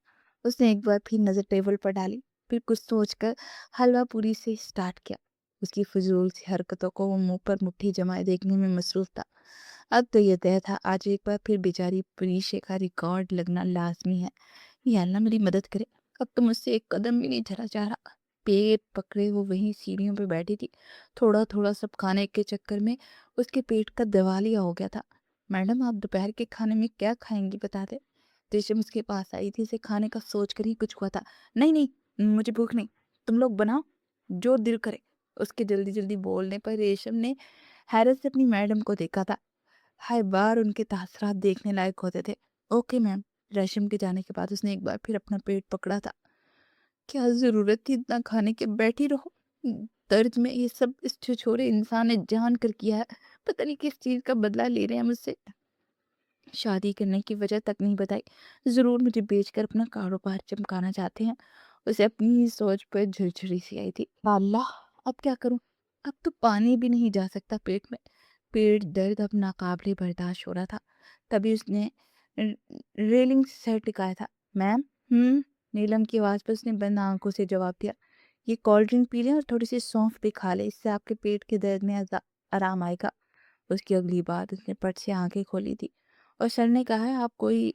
[SPEAKER 1] اس نے ایک بار پھر نظر ٹیبل پر ڈالی، پھر کچھ سوچ کر حلوہ پوری سے سٹارٹ کیا۔ اس کی فضول سی حرکتوں کو وہ منہ پر مٹھی جمائے دیکھنے میں مصروف تھا۔ اب تو یہ طے تھا، آج ایک بار پھر بیچاری پریشے کا ریکارڈ لگنا لازمی ہے۔ یا اللہ میری مدد کرے، اب تو مجھ سے ایک قدم بھی نہیں چلا جا رہا۔ پیٹ پکڑے وہ وہیں سیڑھیوں پہ بیٹھی تھی۔ تھوڑا تھوڑا سب کھانے کے چکر میں اس کے پیٹ کا دیوالیہ ہو گیا تھا۔ میڈم آپ دوپہر کے کھانے میں کیا کھائیں گی بتا دے؟ ریشم اس کے پاس آئی تھی، اسے کھانے کا سوچ کر ہی کچھ ہوا تھا۔ نہیں مجھے بھوک نہیں، تم لوگ بناؤ جو دل کرے۔ اس کے جلدی جلدی بولنے پر ریشم نے حیرت سے اپنی میڈم کو دیکھا تھا۔ ہر بار ان کے تاثرات دیکھنے لائق ہوتے تھے۔ Okay ma'am. ریشم کے جانے کے بعد اس نے ایک بار پھر اپنا پیٹ پکڑا تھا۔ کیا ضرورت تھی اتنا کھانے کے؟ بیٹھی رہو۔ درد میں یہ سب اس چھچورے انسان نے جان کر کیا ہے، پتہ نہیں کس چیز کا بدلہ لے رہے ہیں مجھ سے۔ شادی کرنے کی وجہ تک نہیں بتائی، ضرور مجھے بیچ کر اپنا کاروبار چمکانا چاہتے ہیں۔ اسے اپنی سوچ پر جھرجھری سی آئی تھی۔ اللہ، اب کیا کروں؟ اب تو پانی بھی نہیں جا سکتا پیٹ میں۔ پیٹ درد اب ناقابل برداشت ہو رہا تھا۔ تبھی اس نے ریلنگ سے سر ٹکایا تھا۔ میم؟ نیلم کی آواز پر اس نے بند آنکھوں سے جواب دیا، یہ کولڈ ڈرنک پی لیں اور تھوڑی سی سونف بھی کھا لیں، اس سے آپ کے پیٹ کے درد میں آرام آئے گا۔ اس کی اگلی بات اس نے پٹ سے آنکھیں کھولی تھی، اور سر نے کہا ہے آپ کوئی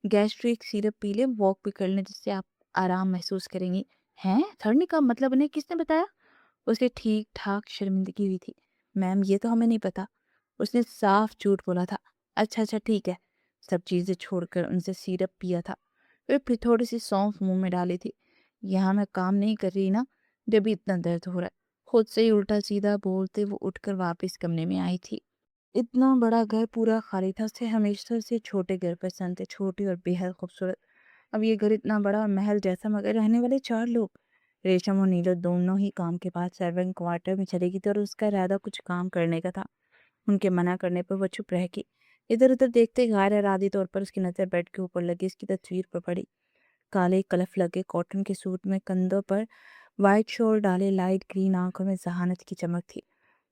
[SPEAKER 1] گیسٹرک سیرپ پی لیں، واک بھی کر لیں، جس سے آپ آرام محسوس کریں گی۔ ہیں؟ سر نے کہا مطلب انہیں کس نے بتایا؟ اسے ٹھیک ٹھاک شرمندگی ہوئی تھی۔ میم یہ تو ہمیں نہیں پتا۔ اس نے صاف جھوٹ بولا تھا۔ اچھا ٹھیک ہے۔ سب چیزیں چھوڑ کر ان سے سیرپ پیا تھا، پھر تھوڑی سی سونف منہ میں ڈالی تھی۔ یہاں میں کام نہیں کر رہی نا، جب اتنا درد ہو رہا ہے۔ خود سے ہی الٹا سیدھا بولتے وہ اٹھ کر واپس کمرے میں آئی تھی۔ اتنا بڑا گھر پورا خالی تھا، اسے ہمیشہ سے چھوٹے گھر پسند تھے، چھوٹے اور بے حد خوبصورت۔ اب یہ گھر اتنا بڑا اور محل جیسا، مگر رہنے والے 4 لوگ۔ ریشم اور نیلم دونوں ہی کام کے بعد سرونٹ کوارٹر میں چلے گئی تھی، اور اس کا ارادہ کچھ کام کرنے کا تھا۔ ان کے منع کرنے پر وہ چپ رہ گئی۔ ادھر ادھر دیکھتے غیر ارادی طور پر اس کی نظر بیڈ کے اوپر لگی اس کی تصویر پر پڑی۔ کالے کلف لگے کاٹن کے سوٹ میں، کندھوں پر وائٹ شال ڈالے، لائٹ گرین آنکھوں میں ذہانت کی چمک تھی۔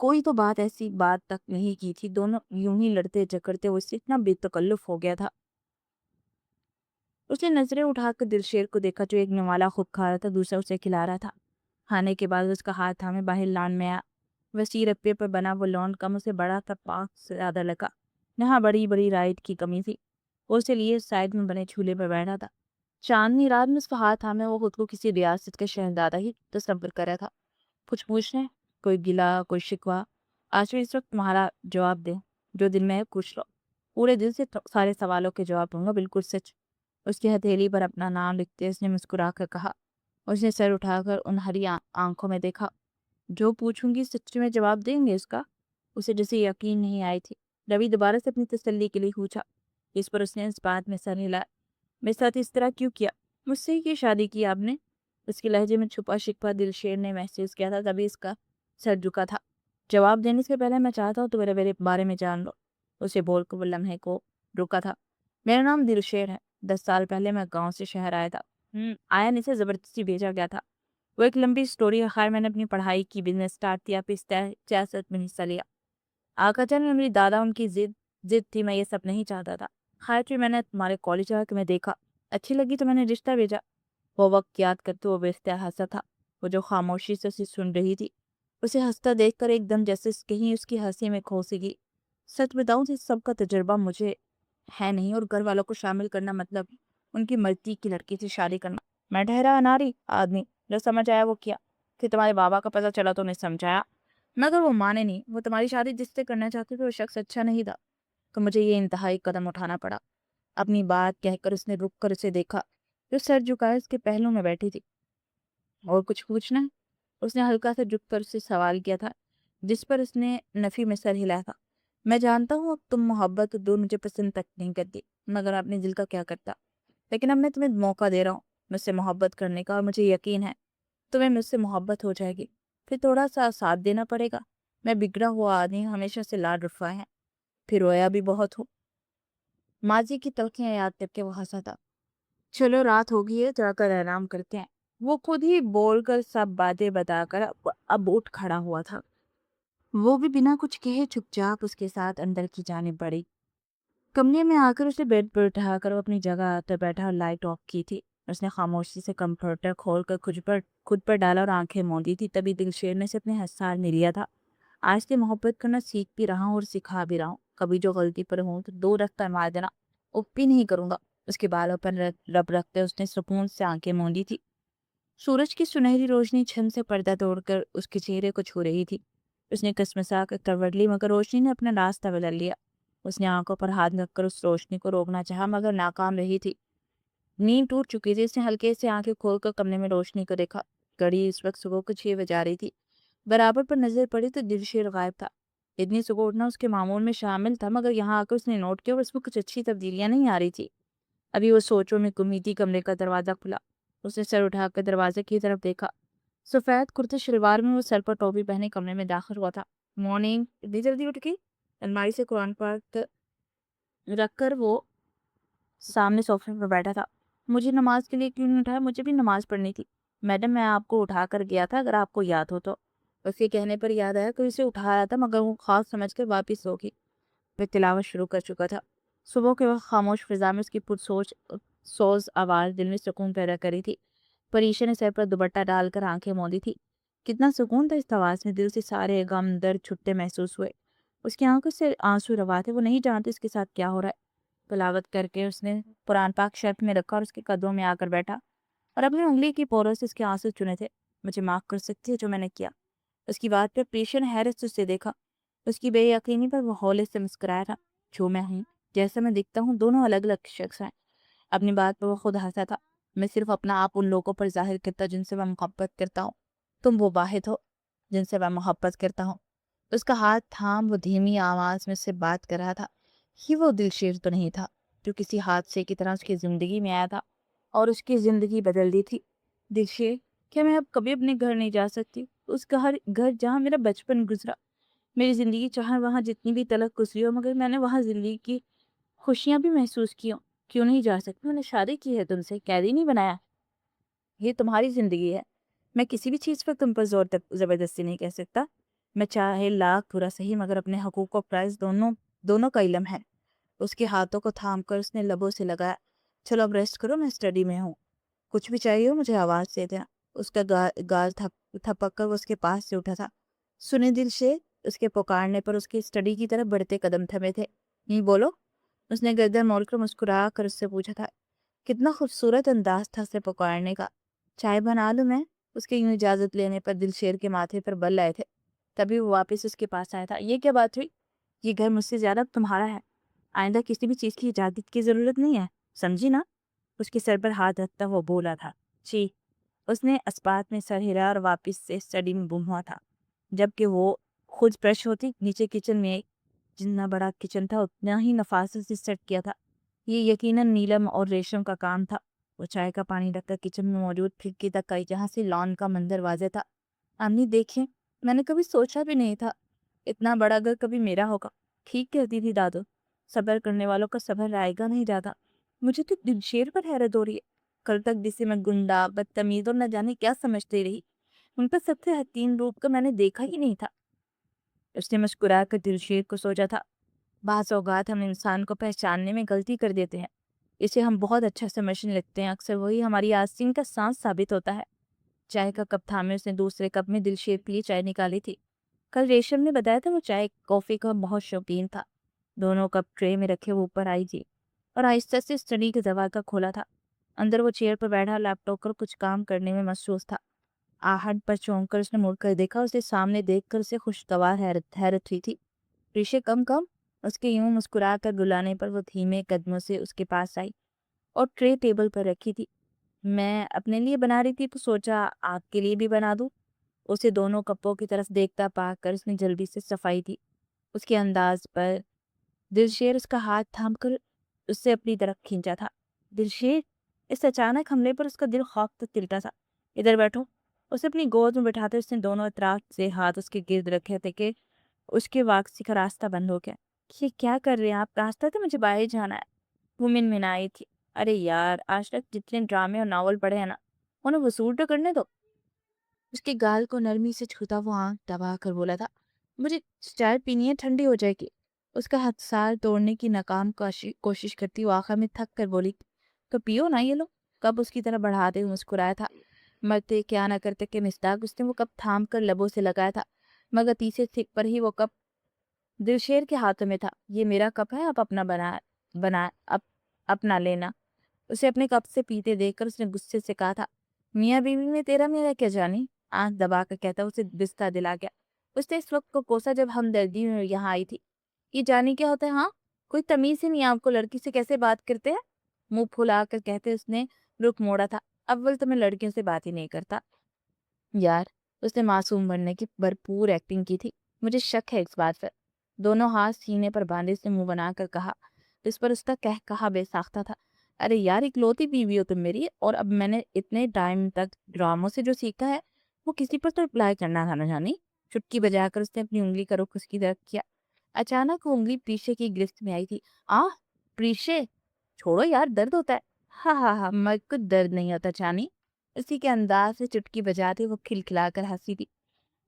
[SPEAKER 1] کوئی تو بات ایسی بات تک نہیں کی تھی، دونوں یوں ہی لڑتے جھگڑتے، وہ اس سے اتنا بے تکلف ہو گیا تھا۔ اس نے نظریں اٹھا کر دلشیر کو دیکھا جو ایک نوالا خوب کھا رہا تھا، دوسرا اسے کھلا رہا تھا۔ کھانے کے بعد اس کا ہاتھ تھامے باہر لان میں آیا۔ وسیع رپے پر بنا وہ لون کم اسے بڑا تھا، پاک سے زیادہ لگا۔ یہاں بڑی بڑی رائٹ کی کمی تھی۔ وہ اسے لیے سائڈ میں بنے جھولے پر بیٹھا تھا۔ چاندنی رات میں اس کا ہاتھ تھامے وہ خود کو کسی ریاست کا شہزادہ ہی تصور کر رہا تھا۔ کچھ پوچھنے، کوئی گلا، کوئی شکوہ؟ آج میں اس وقت تمہارا جواب دیں، جو دل میں ہے پوچھ لو۔ پورے دل سے سارے سوالوں کے جواب دوں گا، بالکل سچ۔ اس کی ہتھیلی پر اپنا نام لکھتے اس نے مسکرا کر کہا۔ اس نے سر اٹھا کر ان ہری آنکھوں میں دیکھا۔ جو پوچھوں گی سچ میں جواب دیں گے اس کا؟ اسے جیسے یقین نہیں آئی تھی۔ روی دوبارہ سے اپنی تسلی کے لیے پوچھا۔ اس پر اس نے اس بات میں سر ہلایا۔ میرے ساتھ اس طرح کیوں کیا؟ مجھ سے کی شادی کی آپ نے؟ اس کے لہجے میں چھپا شکوہ دلشیر نے محسوس کیا تھا، تبھی اس کا سر جھکا تھا۔ جواب دینے سے پہلے میں چاہتا ہوں تو میرے بارے میں جان لو۔ اسے بول کر وہ لمحے کو رکا تھا۔ میرا نام دلشیر ہے۔ 10 سال پہلے میں گاؤں سے شہر آیا تھا۔ آیا نہیں سے زبردستی بھیجا گیا تھا۔ وہ ایک لمبی سٹوری ہے۔ خیر میں نے اپنی پڑھائی کی، بزنس سٹارٹ کیا، پھر سیاست میں حصہ لیا۔ آقا جان میں میری دادا ان کی ضد تھی، میں یہ سب نہیں چاہتا تھا۔ خیر پھر میں نے تمہارے کالج آ کے میں دیکھا، اچھی لگی تو میں نے رشتہ بھیجا۔ وہ وقت یاد کرتے وہ بے اختیار ہنسا تھا۔ وہ جو خاموشی سے اسے سن رہی تھی، اسے ہنستا دیکھ کر ایک دم جیسے کہیں اس کی ہنسی میں کھو سی گئی۔ سچ بتاؤں تو سب کا تجربہ مجھے ہے نہیں، اور گھر والوں کو شامل کرنا مطلب ان کی مرضی کی لڑکی سے شادی کرنا۔ میں ٹھہرا اناری آدمی، جو سمجھ آیا وہ کیا۔ پھر تمہارے بابا کا پتہ چلا تو انہیں سمجھایا، مگر وہ مانے نہیں۔ وہ تمہاری شادی جس سے کرنا چاہتے تھے وہ شخص اچھا نہیں تھا، تو مجھے یہ انتہائی قدم اٹھانا پڑا۔ اپنی بات کہہ کر اس نے رک کر اسے دیکھا جو سر جھکائے اس کے پہلو میں بیٹھی تھی۔ اور کچھ پوچھنا ہے؟ اس نے ہلکا سا جھک کر اسے سوال کیا تھا، جس پر اس نے نفی میں سر ہلایا تھا۔ میں جانتا ہوں اب تم محبت دو مجھے پسند تک نہیں کرتی، مگر اپنے دل کا کیا کرتا۔ لیکن اب میں تمہیں موقع دے رہا ہوں مجھ سے محبت کرنے کا، اور مجھے یقین ہے تمہیں مجھ سے محبت ہو جائے گی۔ پھر تھوڑا سا ساتھ دینا پڑے گا۔ میں بگڑا ہوا آدمی ہمیشہ سے لاڈ رفا ہے، پھر رویا بھی بہت ہوں۔ ماضی کی تلخیاں یاد کر کے وہ ہنسا تھا۔ چلو رات ہو گئی ہے، جا کر آرام کرتے ہیں۔ وہ خود ہی بول کر سب باتیں بتا کر اب اٹھ کھڑا ہوا تھا۔ وہ بھی بنا کچھ کہے چپ چاپ اس کے ساتھ اندر کی جانب بڑھی۔ کمرے میں آ کر اسے بیڈ پر اٹھا کر وہ اپنی جگہ آتا بیٹھا اور لائٹ آف کی تھی۔ اس نے خاموشی سے کمفرٹر کھول کر خود پر ڈالا اور آنکھیں موندی تھی۔ تبھی دلشیر نے اسے اپنے حسار میں لیا تھا۔ آج سے محبت کرنا سیکھ بھی رہا ہوں اور سکھا بھی رہا ہوں۔ کبھی جو غلطی پر ہوں تو 2 رختہ مار دینا، اف بھی نہیں کروں گا۔ اس کے بالوں پر رب رکھتے اس نے سکون سے آنکھیں موندی تھی۔ سورج کی سنہری روشنی چھن سے پردہ توڑ کر اس کے چہرے کو چھو رہی تھی۔ اس نے کسمسا کر کروٹ لی، مگر روشنی نے اپنا راستہ بدل لیا۔ اس نے آنکھوں پر ہاتھ رکھ کر اس روشنی کو روکنا چاہا، مگر ناکام رہی تھی۔ نیند ٹوٹ چکی تھی۔ اس نے ہلکے سے آنکھیں کھول کر کمرے میں روشنی کو دیکھا۔ گھڑی اس وقت صبح کو 6 بجا رہی تھی۔ برابر پر نظر پڑی تو دلشیر غائب تھا۔ اتنی صبح اٹھنا اس کے معمول میں شامل تھا، مگر یہاں آ کر اس نے نوٹ کیا اور اس میں کچھ اچھی تبدیلیاں نہیں آ رہی تھی۔ ابھی وہ سوچوں میں گمی تھی، کمرے کا دروازہ کھلا۔ اس نے سر اٹھا کر دروازے کی طرف دیکھا۔ سفید کرتے شلوار میں وہ سر پر ٹوپی پہنے کمرے میں داخل ہوا تھا۔ مارننگ، اتنی جلدی اٹھ گئی؟ الماری سے قرآن پاک رکھ کر وہ سامنے صوفے پر بیٹھا تھا۔ مجھے نماز کے لیے کیوں نہیں اٹھایا؟ مجھے بھی نماز پڑھنی تھی میڈم، میں آپ کو اٹھا کر گیا تھا، اگر آپ کو یاد ہو تو۔ اس کے کہنے پر یاد آیا کہ اسے اٹھایا تھا، مگر وہ خاص سمجھ کر واپس ہو گئی۔ وہ تلاوت شروع کر چکا تھا۔ صبح کے وقت خاموش فضا میں اس کی سوز آواز دل میں سکون پیدا کری تھی۔ پریشا نے سر پر دوپٹہ ڈال کر آنکھیں موندی تھی۔ کتنا سکون تھا اس آواز میں، دل سے سارے غم درد چھٹے محسوس ہوئے۔ اس کی آنکھوں سے آنسو روا تھے، وہ نہیں جانتی اس کے ساتھ کیا ہو رہا ہے۔ تلاوت کر کے اس نے قرآن پاک شرف میں رکھا اور اس کے قدموں میں آ کر بیٹھا اور اپنی انگلی کی پوروں سے اس کے آنسو چنے تھے۔ مجھے معاف کر سکتی ہے جو میں نے کیا؟ اس کی بات پر پریشا نے حیرت سے اسے دیکھا۔ اس کی بے یقینی پر وہ ہولے سے مسکرایا تھا۔ جو میں ہوں، جیسا میں دکھتا ہوں، دونوں الگ الگ شخص ہیں۔ اپنی بات پر وہ خود ہنسا تھا۔ میں صرف اپنا آپ ان لوگوں پر ظاہر کرتا جن سے میں محبت کرتا ہوں۔ تم وہ واحد ہو جن سے میں محبت کرتا ہوں۔ اس کا ہاتھ تھام وہ دھیمی آواز میں اس سے بات کر رہا تھا۔ یہ وہ دلشیر تو نہیں تھا جو کسی حادثے کی طرح اس کی زندگی میں آیا تھا اور اس کی زندگی بدل دی تھی۔ دلشیر، کیا میں اب کبھی اپنے گھر نہیں جا سکتی؟ اس گھر جہاں میرا بچپن گزرا، میری زندگی، چاہے وہاں جتنی بھی تلخ گزری ہو، مگر میں نے وہاں زندگی کی خوشیاں بھی محسوس کی ہوں۔ کیوں نہیں جا سکتی؟ میں نے شادی کی ہے تم سے، قیدی نہیں بنایا۔ یہ تمہاری زندگی ہے، میں کسی بھی چیز پر تم پر زبردستی نہیں کہہ سکتا۔ میں چاہے لاکھ برا سہی مگر اپنے حقوق و فرائض دونوں کا علم ہے۔ اس کے ہاتھوں کو تھام کر اس نے لبوں سے لگایا، چلو اب ریسٹ کرو، میں اسٹڈی میں ہوں، کچھ بھی چاہیے ہو مجھے آواز دے دینا۔ اس کا گال تھپک کر وہ اس کے پاس سے اٹھا تھا۔ سنے دل سے اس کے پکارنے پر اس کی اسٹڈی کی طرف بڑھتے قدم تھمے تھے۔ بولو، اس نے گردن موڑ کر مسکرا کر اس سے پوچھا تھا۔ کتنا خوبصورت انداز تھا اسے پکارنے کا۔ چائے بنا لوں میں؟ اس کے یوں اجازت لینے پر دل شیر کے ماتھے پر بل آئے تھے۔ تبھی وہ واپس اس کے پاس آیا تھا۔ یہ کیا بات ہوئی؟ یہ گھر مجھ سے زیادہ تمہارا ہے، آئندہ کسی بھی چیز کی اجازت کی ضرورت نہیں ہے، سمجھی نا؟ اس کے سر پر ہاتھ رکھتا وہ بولا تھا۔ چی، اس نے اسپات میں سر ہلا اور واپس سے اسٹڈی میں گم ہوا تھا، جبکہ وہ خود فریش ہوتی نیچے کچن میں جتنا بڑا کچن تھا اتنا ہی نفاست سے سیٹ کیا تھا۔ یہ یقیناً نیلم اور ریشم کا کام تھا۔ وہ چائے کا پانی رکھ کر کچن میں موجود کھڑکی تک گئی جہاں سے لان کا منظر واضح تھا۔ امی دیکھیں، میں نے کبھی سوچا بھی نہیں تھا اتنا بڑا گھر کبھی میرا ہوگا۔ ٹھیک کہتی تھی دادو، صبر کرنے والوں کا صبر آئے گا نہیں جاتا۔ مجھے تو دل شیر پر حیرت ہو رہی ہے، کل تک جسے میں گنڈا، بدتمیز اور نہ جانے کیا سمجھتی رہی، ان پر سب سے حسین روپ کا میں نے دیکھا ہی نہیں تھا۔ اس نے مسکرا کر دل شیر کو سوچا تھا۔ بعض اوقات ہم انسان کو پہچاننے میں غلطی کر دیتے ہیں، اسے ہم بہت اچھا سمجھنے لگتے ہیں، اکثر وہی ہماری آستین کا سانس ثابت ہوتا ہے۔ چائے کا کپ تھامے اس نے دوسرے کپ میں دل شیر کے لیے چائے نکالی تھی۔ کل ریشم نے بتایا تھا وہ چائے کافی کا بہت شوقین تھا۔ دونوں کپ ٹرے میں رکھے وہ اوپر آئی تھی اور آہستہ سے اسٹڈی کے دروازہ کھولا تھا۔ اندر وہ چیئر پر بیٹھا لیپ ٹاپ پر کچھ کام کرنے میں مصروف تھا۔ آہٹ پر چونک کر اس نے مڑ کر دیکھا، اسے سامنے دیکھ کر اسے خوشگوار حیرت ہوئی تھی۔ ریشے کم اس کے یوں مسکرا کر بلانے پر وہ دھیمے قدموں سے اس کے پاس آئی اور ٹرے ٹیبل پر رکھی تھی۔ میں اپنے لیے بنا رہی تھی تو سوچا آپ کے لیے بھی بنا دوں۔ اسے دونوں کپوں کی طرف دیکھتا پا کر اس نے جلدی سے صفائی دی۔ اس کے انداز پر دلشیر اس کا ہاتھ تھام کر اس سے اپنی طرف کھینچا تھا۔ دلشیر، اس اچانک حملے پر اس کا دل خوف تک تلتا تھا۔ ادھر بیٹھو، اسے اپنی گود میں بٹھاتے اس نے دونوں اطراف سے ہاتھ اس کے گرد رکھے تھے کہ اس کے واپسی کا راستہ بند ہو گیا۔ یہ کیا کر رہے ہیں آپ؟ راستہ تو مجھے باہر جانا ہے۔ وہ منمنائی تھی۔ ارے یار، آج تک جتنے ڈرامے اور ناول پڑھے ہیں نا، انہیں وصول تو کرنے دو۔ اس کے گال کو نرمی سے چھوتا وہ آنکھ دبا کر بولا تھا۔ مجھے چائے پینی ہے، ٹھنڈی ہو جائے گی۔ اس کا ہتھسار توڑنے کی ناکام کوشش کرتی وہ آخر میں تھک کر بولی، تو پیو نا یہ لو۔ کب اس کی طرح بڑھاتے ہوئے مسکرایا تھا۔ مرتے کیا نہ کرتے کہ مصداق اس نے وہ کپ تھام کر لبوں سے لگایا تھا، مگر تیسرے تھک پر ہی وہ کپ دلشیر کے ہاتھوں میں تھا۔ یہ میرا کپ ہے، آپ اپنا لینا۔ اسے اپنے کپ سے پیتے دیکھ کر اس نے غصے سے کہا تھا۔ میاں بیوی میں تیرا میرا کیا جانی؟ آنکھ دبا کر کہتا اسے بستہ دلا گیا۔ اس نے اس وقت کو کوسا جب ہمدردی میں یہاں آئی تھی۔ یہ جانی کیا ہوتا ہے؟ ہاں، کوئی تمیز ہی نہیں آپ کو، لڑکی سے کیسے بات کرتے ہیں؟ منہ پھلا کر کہتے اس نے رخ موڑا تھا۔ اول تو میں لڑکیوں سے بات ہی نہیں کرتا یار۔ اس نے معصوم بننے کی بھرپور ایکٹنگ کی تھی۔ مجھے شک ہے اس بات پر۔ دونوں ہاتھ سینے پر باندھے اس نے منہ بنا کر کہا۔ اس پر اس کا کہا بے ساختہ تھا۔ ارے یار، اکلوتی بیوی ہو تم میری، اور اب میں نے اتنے ٹائم تک ڈراموں سے جو سیکھا ہے وہ کسی پر تو اپلائی کرنا تھا نا جانی۔ چٹکی بجا کر اس نے اپنی انگلی کا رخ اس کی طرف کیا۔ اچانک وہ انگلی پریشے کی گرفت میں آئی تھی۔ پریشے، چھوڑو یار، درد ہوتا ہے۔ ہاں ہاں ہاں، مرد کو درد نہیں ہوتا جانی۔ اسی کے انداز سے چٹکی بجاتے وہ کھلکھلا کر ہنسی تھی۔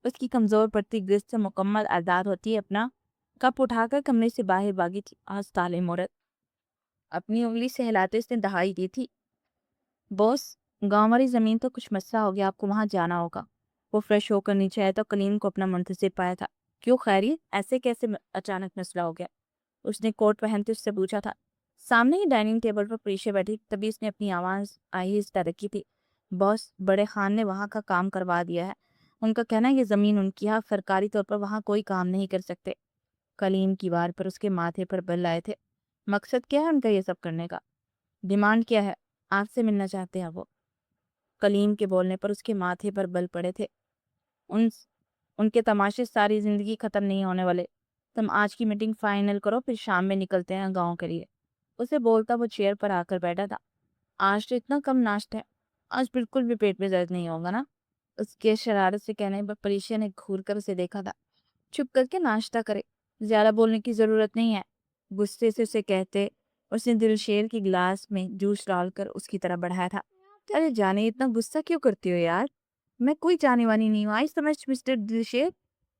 [SPEAKER 1] اس کی کمزور پڑتی گرفت سے مکمل آزاد ہوتی ہے، اپنا کپ اٹھا کر کمرے سے باہر بھاگی تھی۔ ظالم عورت، اپنی انگلی سے ہلاتے اس نے دہائی دی تھی۔ بوس، گاؤں والی زمین تو کچھ مسئلہ ہو گیا، آپ کو وہاں جانا ہوگا۔ وہ فریش ہو کر نیچے آیا تو کلیم کو اپنا منتظر پایا تھا۔ کیوں خیریت؟ ایسے کیسے اچانک مسئلہ ہو گیا؟ اس نے کوٹ پہنتے اس سے پوچھا تھا۔ سامنے ہی ڈائننگ ٹیبل پر پریشے بیٹھی، تبھی اس نے اپنی آواز آہستہ رکھی تھی۔ باس، بڑے خان نے وہاں کا کام کروا دیا ہے، ان کا کہنا ہے یہ زمین ان کی ہے، سرکاری طور پر وہاں کوئی کام نہیں کر سکتے۔ کلیم کی بار پر اس کے ماتھے پر بل آئے تھے۔ مقصد کیا ہے ان کا یہ سب کرنے کا؟ ڈیمانڈ کیا ہے؟ آپ سے ملنا چاہتے ہیں وہ۔ کلیم کے بولنے پر اس کے ماتھے پر بل پڑے تھے۔ ان کے تماشے ساری زندگی ختم نہیں ہونے والے۔ تم آج کی میٹنگ فائنل کرو، پھر شام میں نکلتے ہیں گاؤں کے لیے۔ اسے بولتا وہ چیئر پر آ کر بیٹھا تھا۔ آج تو اتنا کم ناشتہ ہے، آج بالکل بھی پیٹ میں درد نہیں ہوگا نا؟ اس کے شرارت سے کہنے پر پریشا نے گھور کر اسے دیکھا تھا۔ چھپ کر کے ناشتہ کرے، زیادہ بولنے کی ضرورت نہیں ہے، غصے سے اسے کہتے اس نے دل شیر کی گلاس میں جوس ڈال کر اس کی طرف بڑھایا تھا۔ ارے جانے، اتنا غصہ کیوں کرتی ہو یار؟ میں کوئی جانے وانی نہیں ہوں، آئی سمجھ مسٹر دل شیر۔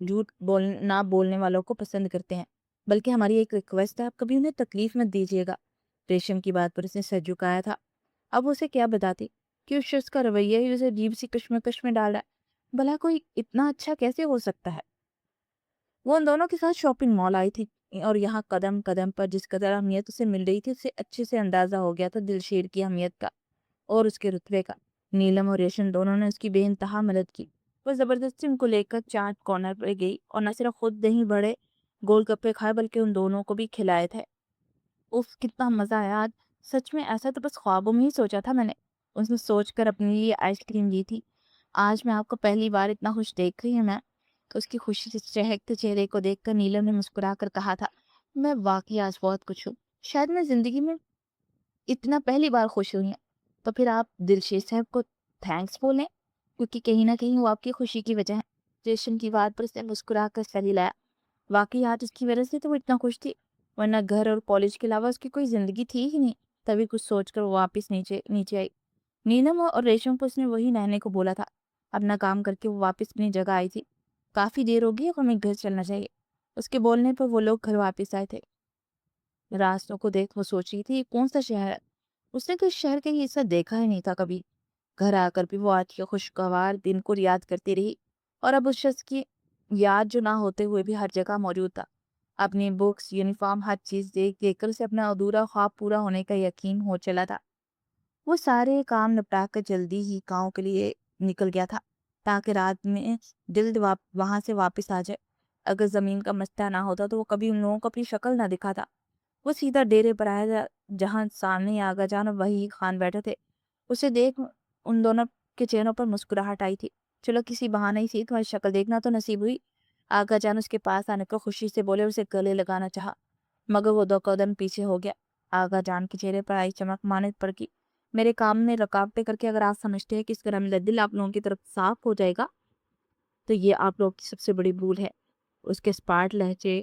[SPEAKER 1] جھوٹ نہ بولنے والوں کو پسند کرتے ہیں، بلکہ ہماری ایک ریکویسٹ ہے، آپ کبھی انہیں تکلیف مت دیجیے گا۔ ریشم کی بات پر اس نے سر جھکایا تھا۔ اب اسے کیا بتاتی کہ اس شخص کا رویہ ہی اسے عجیب سی کشمکش میں ڈال رہا ہے۔ بھلا کوئی اتنا اچھا کیسے ہو سکتا ہے؟ وہ ان دونوں کے ساتھ شاپنگ مال آئی تھی، اور یہاں قدم قدم پر جس قدر اہمیت اسے مل رہی تھی، اسے اچھے سے اندازہ ہو گیا تھا دلشیر کی اہمیت کا اور اس کے رتبے کا۔ نیلم اور ریشم دونوں نے اس کی بے انتہا مدد کی۔ وہ زبردستی ان کو لے کر چاٹ کارنر پر گئی اور نہ صرف خود دہی بڑے گول گپے کھائے بلکہ ان دونوں کو بھی کھلائے تھے۔ اف، کتنا مزہ آیا آج! سچ میں ایسا تو بس خوابوں میں ہی سوچا تھا میں نے۔ اس نے سوچ کر اپنے لیے آئس کریم لی تھی۔ آج میں آپ کو پہلی بار اتنا خوش دیکھ رہی ہوں میں۔ تو اس کی خوشی سے چہکتے چہرے کو دیکھ کر نیلم نے مسکرا کر کہا تھا، میں واقعی آج بہت خوش ہوں۔ شاید میں زندگی میں اتنا پہلی بار خوش ہوئی ہیں۔ تو پھر آپ دلشیر صاحب کو تھینکس بولیں، کیونکہ کہیں نہ کہیں وہ آپ کی خوشی کی وجہ ہے۔ ریشم کی بات پر اس نے مسکرا کر سر ہلایا۔ واقعی آج اس کی وجہ سے تو وہ اتنا خوش تھی، ورنہ گھر اور کالج کے علاوہ اس کی کوئی زندگی تھی ہی نہیں۔ تبھی کچھ سوچ کر وہ واپس نیچے آئی۔ نیلم اور ریشم کو اس نے وہی رہنے کو بولا تھا۔ اپنا کام کر کے وہ واپس اپنی جگہ آئی تھی۔ کافی دیر ہو گئی اور ہمیں گھر چلنا چاہیے۔ اس کے بولنے پر وہ لوگ گھر واپس آئے تھے۔ راستوں کو دیکھ وہ سوچ رہی تھی یہ کون سا شہر ہے؟ اس نے تو اس شہر کا یہ حصہ دیکھا ہی نہیں تھا کبھی۔ گھر آ کر بھی وہ آج کے خوشگوار دن کو یاد کرتی رہی، اور اب اس شخص کی یاد جو نہ ہوتے ہوئے بھی ہر جگہ موجود تھا۔ اپنی بکس، یونیفارم، ہر چیز دیکھ دیکھ کر اسے اپنا ادھورا خواب پورا ہونے کا یقین ہو چلا تھا۔ وہ سارے کام نپٹا کر جلدی ہی گاؤں کے لیے نکل گیا تھا، تاکہ رات میں جلد وہاں سے واپس آ جائے۔ اگر زمین کا مسئلہ نہ ہوتا تو وہ کبھی ان لوگوں کو اپنی شکل نہ دکھاتا۔ وہ سیدھا ڈیرے پر آیا جہاں سامنے آغا جان اور وحید خان بیٹھے تھے۔ اسے دیکھ ان دونوں کے چہروں پر مسکراہٹ آئی تھی۔ چلو کسی بہانے ہی تمہاری شکل دیکھنا تو نصیب ہوئی۔ آغا جان اس کے پاس آنے پر خوشی سے بولے، اسے گلے لگانا چاہا، مگر وہ 2 قدم پیچھے ہو گیا۔ آغا جان کے چہرے پر آئی چمک مانند پر کی، میرے کام میں رکاوٹیں کر کے اگر آپ سمجھتے ہیں کہ اس طرح میرا دل آپ لوگوں کی طرف صاف ہو جائے گا تو یہ آپ لوگوں کی سب سے بڑی بھول ہے۔ اس کے اسپاٹ لہجے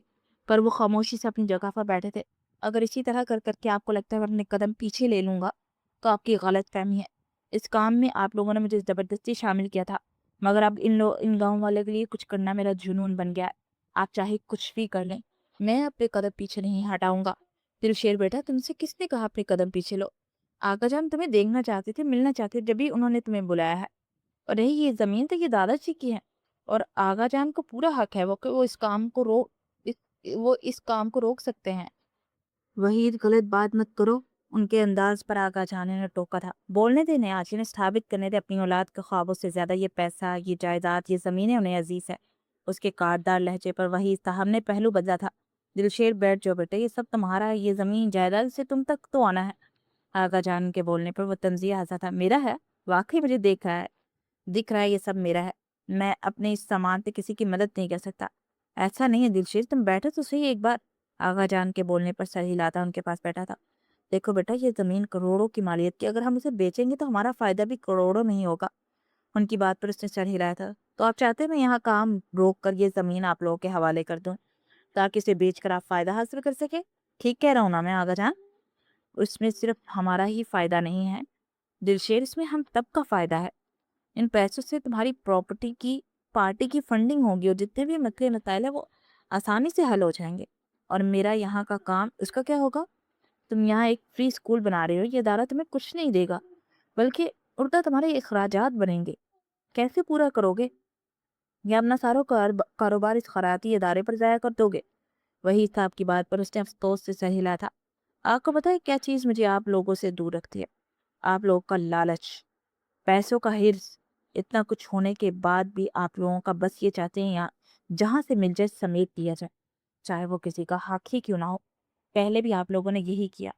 [SPEAKER 1] پر وہ خاموشی سے اپنی جگہ پر بیٹھے تھے۔ اگر اسی طرح کر کر کے آپ کو لگتا ہے میں اپنے قدم پیچھے لے لوں گا تو آپ کی غلط فہمی ہے۔ اس کام میں آپ لوگوں نے مجھے زبردستی شامل کیا تھا، مگر اب ان گاؤں والے کے لیے کچھ کرنا میرا جنون بن گیا ہے۔ آپ چاہے کچھ بھی کر لیں، میں اپنے قدم پیچھے نہیں ہٹاؤں گا۔ دل شیر بیٹا، تم سے کس نے کہا اپنے قدم پیچھے لو؟ آقا جان تمہیں دیکھنا چاہتے تھے، ملنا چاہتے تھے، جبھی انہوں نے تمہیں بلایا ہے۔ اور رہی یہ زمین تو یہ دادا جی کی ہے، اور آغا جان کو پورا حق ہے وہ اس کام کو روک سکتے ہیں۔ وحید غلط بات مت کرو، ان کے انداز پر آغا جانے نے ٹوکا تھا۔ بولنے دے آج انہیں ثابت کرنے دے اپنی اولاد کے خوابوں سے زیادہ یہ پیسہ، یہ جائیداد، یہ زمینیں انہیں عزیز ہے۔ اس کے کاردار لہجے پر وحید صاحب نے پہلو بدلا تھا۔ دلشیر بیٹھ جو بیٹے، یہ سب تمہارا ہے، یہ زمین جائیداد سے تم تک تو آنا ہے۔ آغا جان کے بولنے پر وہ تنزیہ ہنسا تھا، میرا ہے؟ واقعی مجھے دکھ رہا ہے یہ سب میرا ہے۔ میں اپنے اس سامان پہ کسی کی مدد نہیں کر سکتا۔ ایسا نہیں ہے دلشیر، تم بیٹھو تو صحیح ایک بار۔ آغا جان کے بولنے پر سر ہلاتا ان کے پاس بیٹھا تھا۔ دیکھو بیٹا، یہ زمین کروڑوں کی مالیت کی، اگر ہم اسے بیچیں گے تو ہمارا فائدہ بھی کروڑوں میں ہی ہوگا۔ ان کی بات پر اس نے سر ہلایا تھا۔ تو آپ چاہتے ہیں میں یہاں کام روک کر یہ زمین آپ لوگوں کے حوالے کر دوں تاکہ اسے بیچ کر آپ فائدہ حاصل کر سکے؟ ٹھیک کہہ رہا ہوں نا میں آغا جان؟ اس میں صرف ہمارا ہی فائدہ نہیں ہے دلشیر، اس میں ہم سب کا فائدہ ہے۔ ان پیسوں سے تمہاری پارٹی کی فنڈنگ ہوگی، اور جتنے بھی مسئلے مسائل ہیں وہ آسانی سے حل ہو جائیں گے۔ اور میرا یہاں کا کام، اس کا کیا ہوگا؟ تم یہاں ایک فری اسکول بنا رہے ہو، یہ ادارہ تمہیں کچھ نہیں دے گا بلکہ الٹا تمہارے اخراجات بنیں گے۔ کیسے پورا کرو گے؟ یا اپنا سارا کاروبار اس خیراتی ادارے پر ضائع کر دو گے؟ وہی صاحب کی بات پر اس نے افسوس سے سر ہلا تھا۔ آپ کو پتہ ہے کیا چیز مجھے آپ لوگوں سے دور رکھتی ہے؟ آپ لوگوں کا لالچ، پیسوں کا حرص۔ اتنا کچھ ہونے کے بعد بھی آپ لوگوں کا بس یہ چاہتے ہیں جہاں سے مل جائے سمیٹ دیا جائے، چاہے وہ کسی کا حق ہی کیوں نہ ہو۔ پہلے بھی آپ لوگوں نے یہی کیا،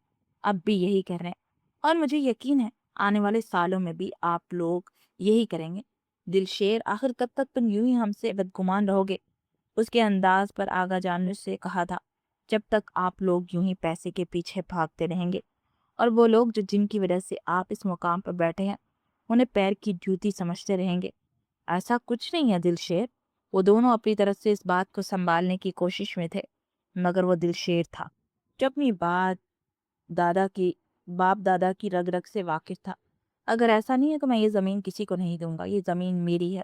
[SPEAKER 1] اب بھی یہی کر رہے ہیں، اور مجھے یقین ہے آنے والے سالوں میں بھی آپ لوگ یہی کریں گے۔ دلشیر، آخر کب تک تم یوں ہی ہم سے بدگمان رہو گے؟ اس کے انداز پر آغا جان نے سے کہا تھا، جب تک آپ لوگ یوں ہی پیسے کے پیچھے بھاگتے رہیں گے، اور وہ لوگ جن کی وجہ سے آپ اس مقام پر بیٹھے ہیں انہیں پیر کی جوتی سمجھتے رہیں گے۔ ایسا کچھ نہیں ہے دلشیر۔ وہ دونوں اپنی طرف سے اس بات کو سنبھالنے کی کوشش میں تھے، مگر وہ دلشیر تھا جو اپنی باپ دادا کی رگ رگ سے واقف تھا۔ اگر ایسا نہیں ہے تو میں یہ زمین کسی کو نہیں دوں گا، یہ زمین میری ہے،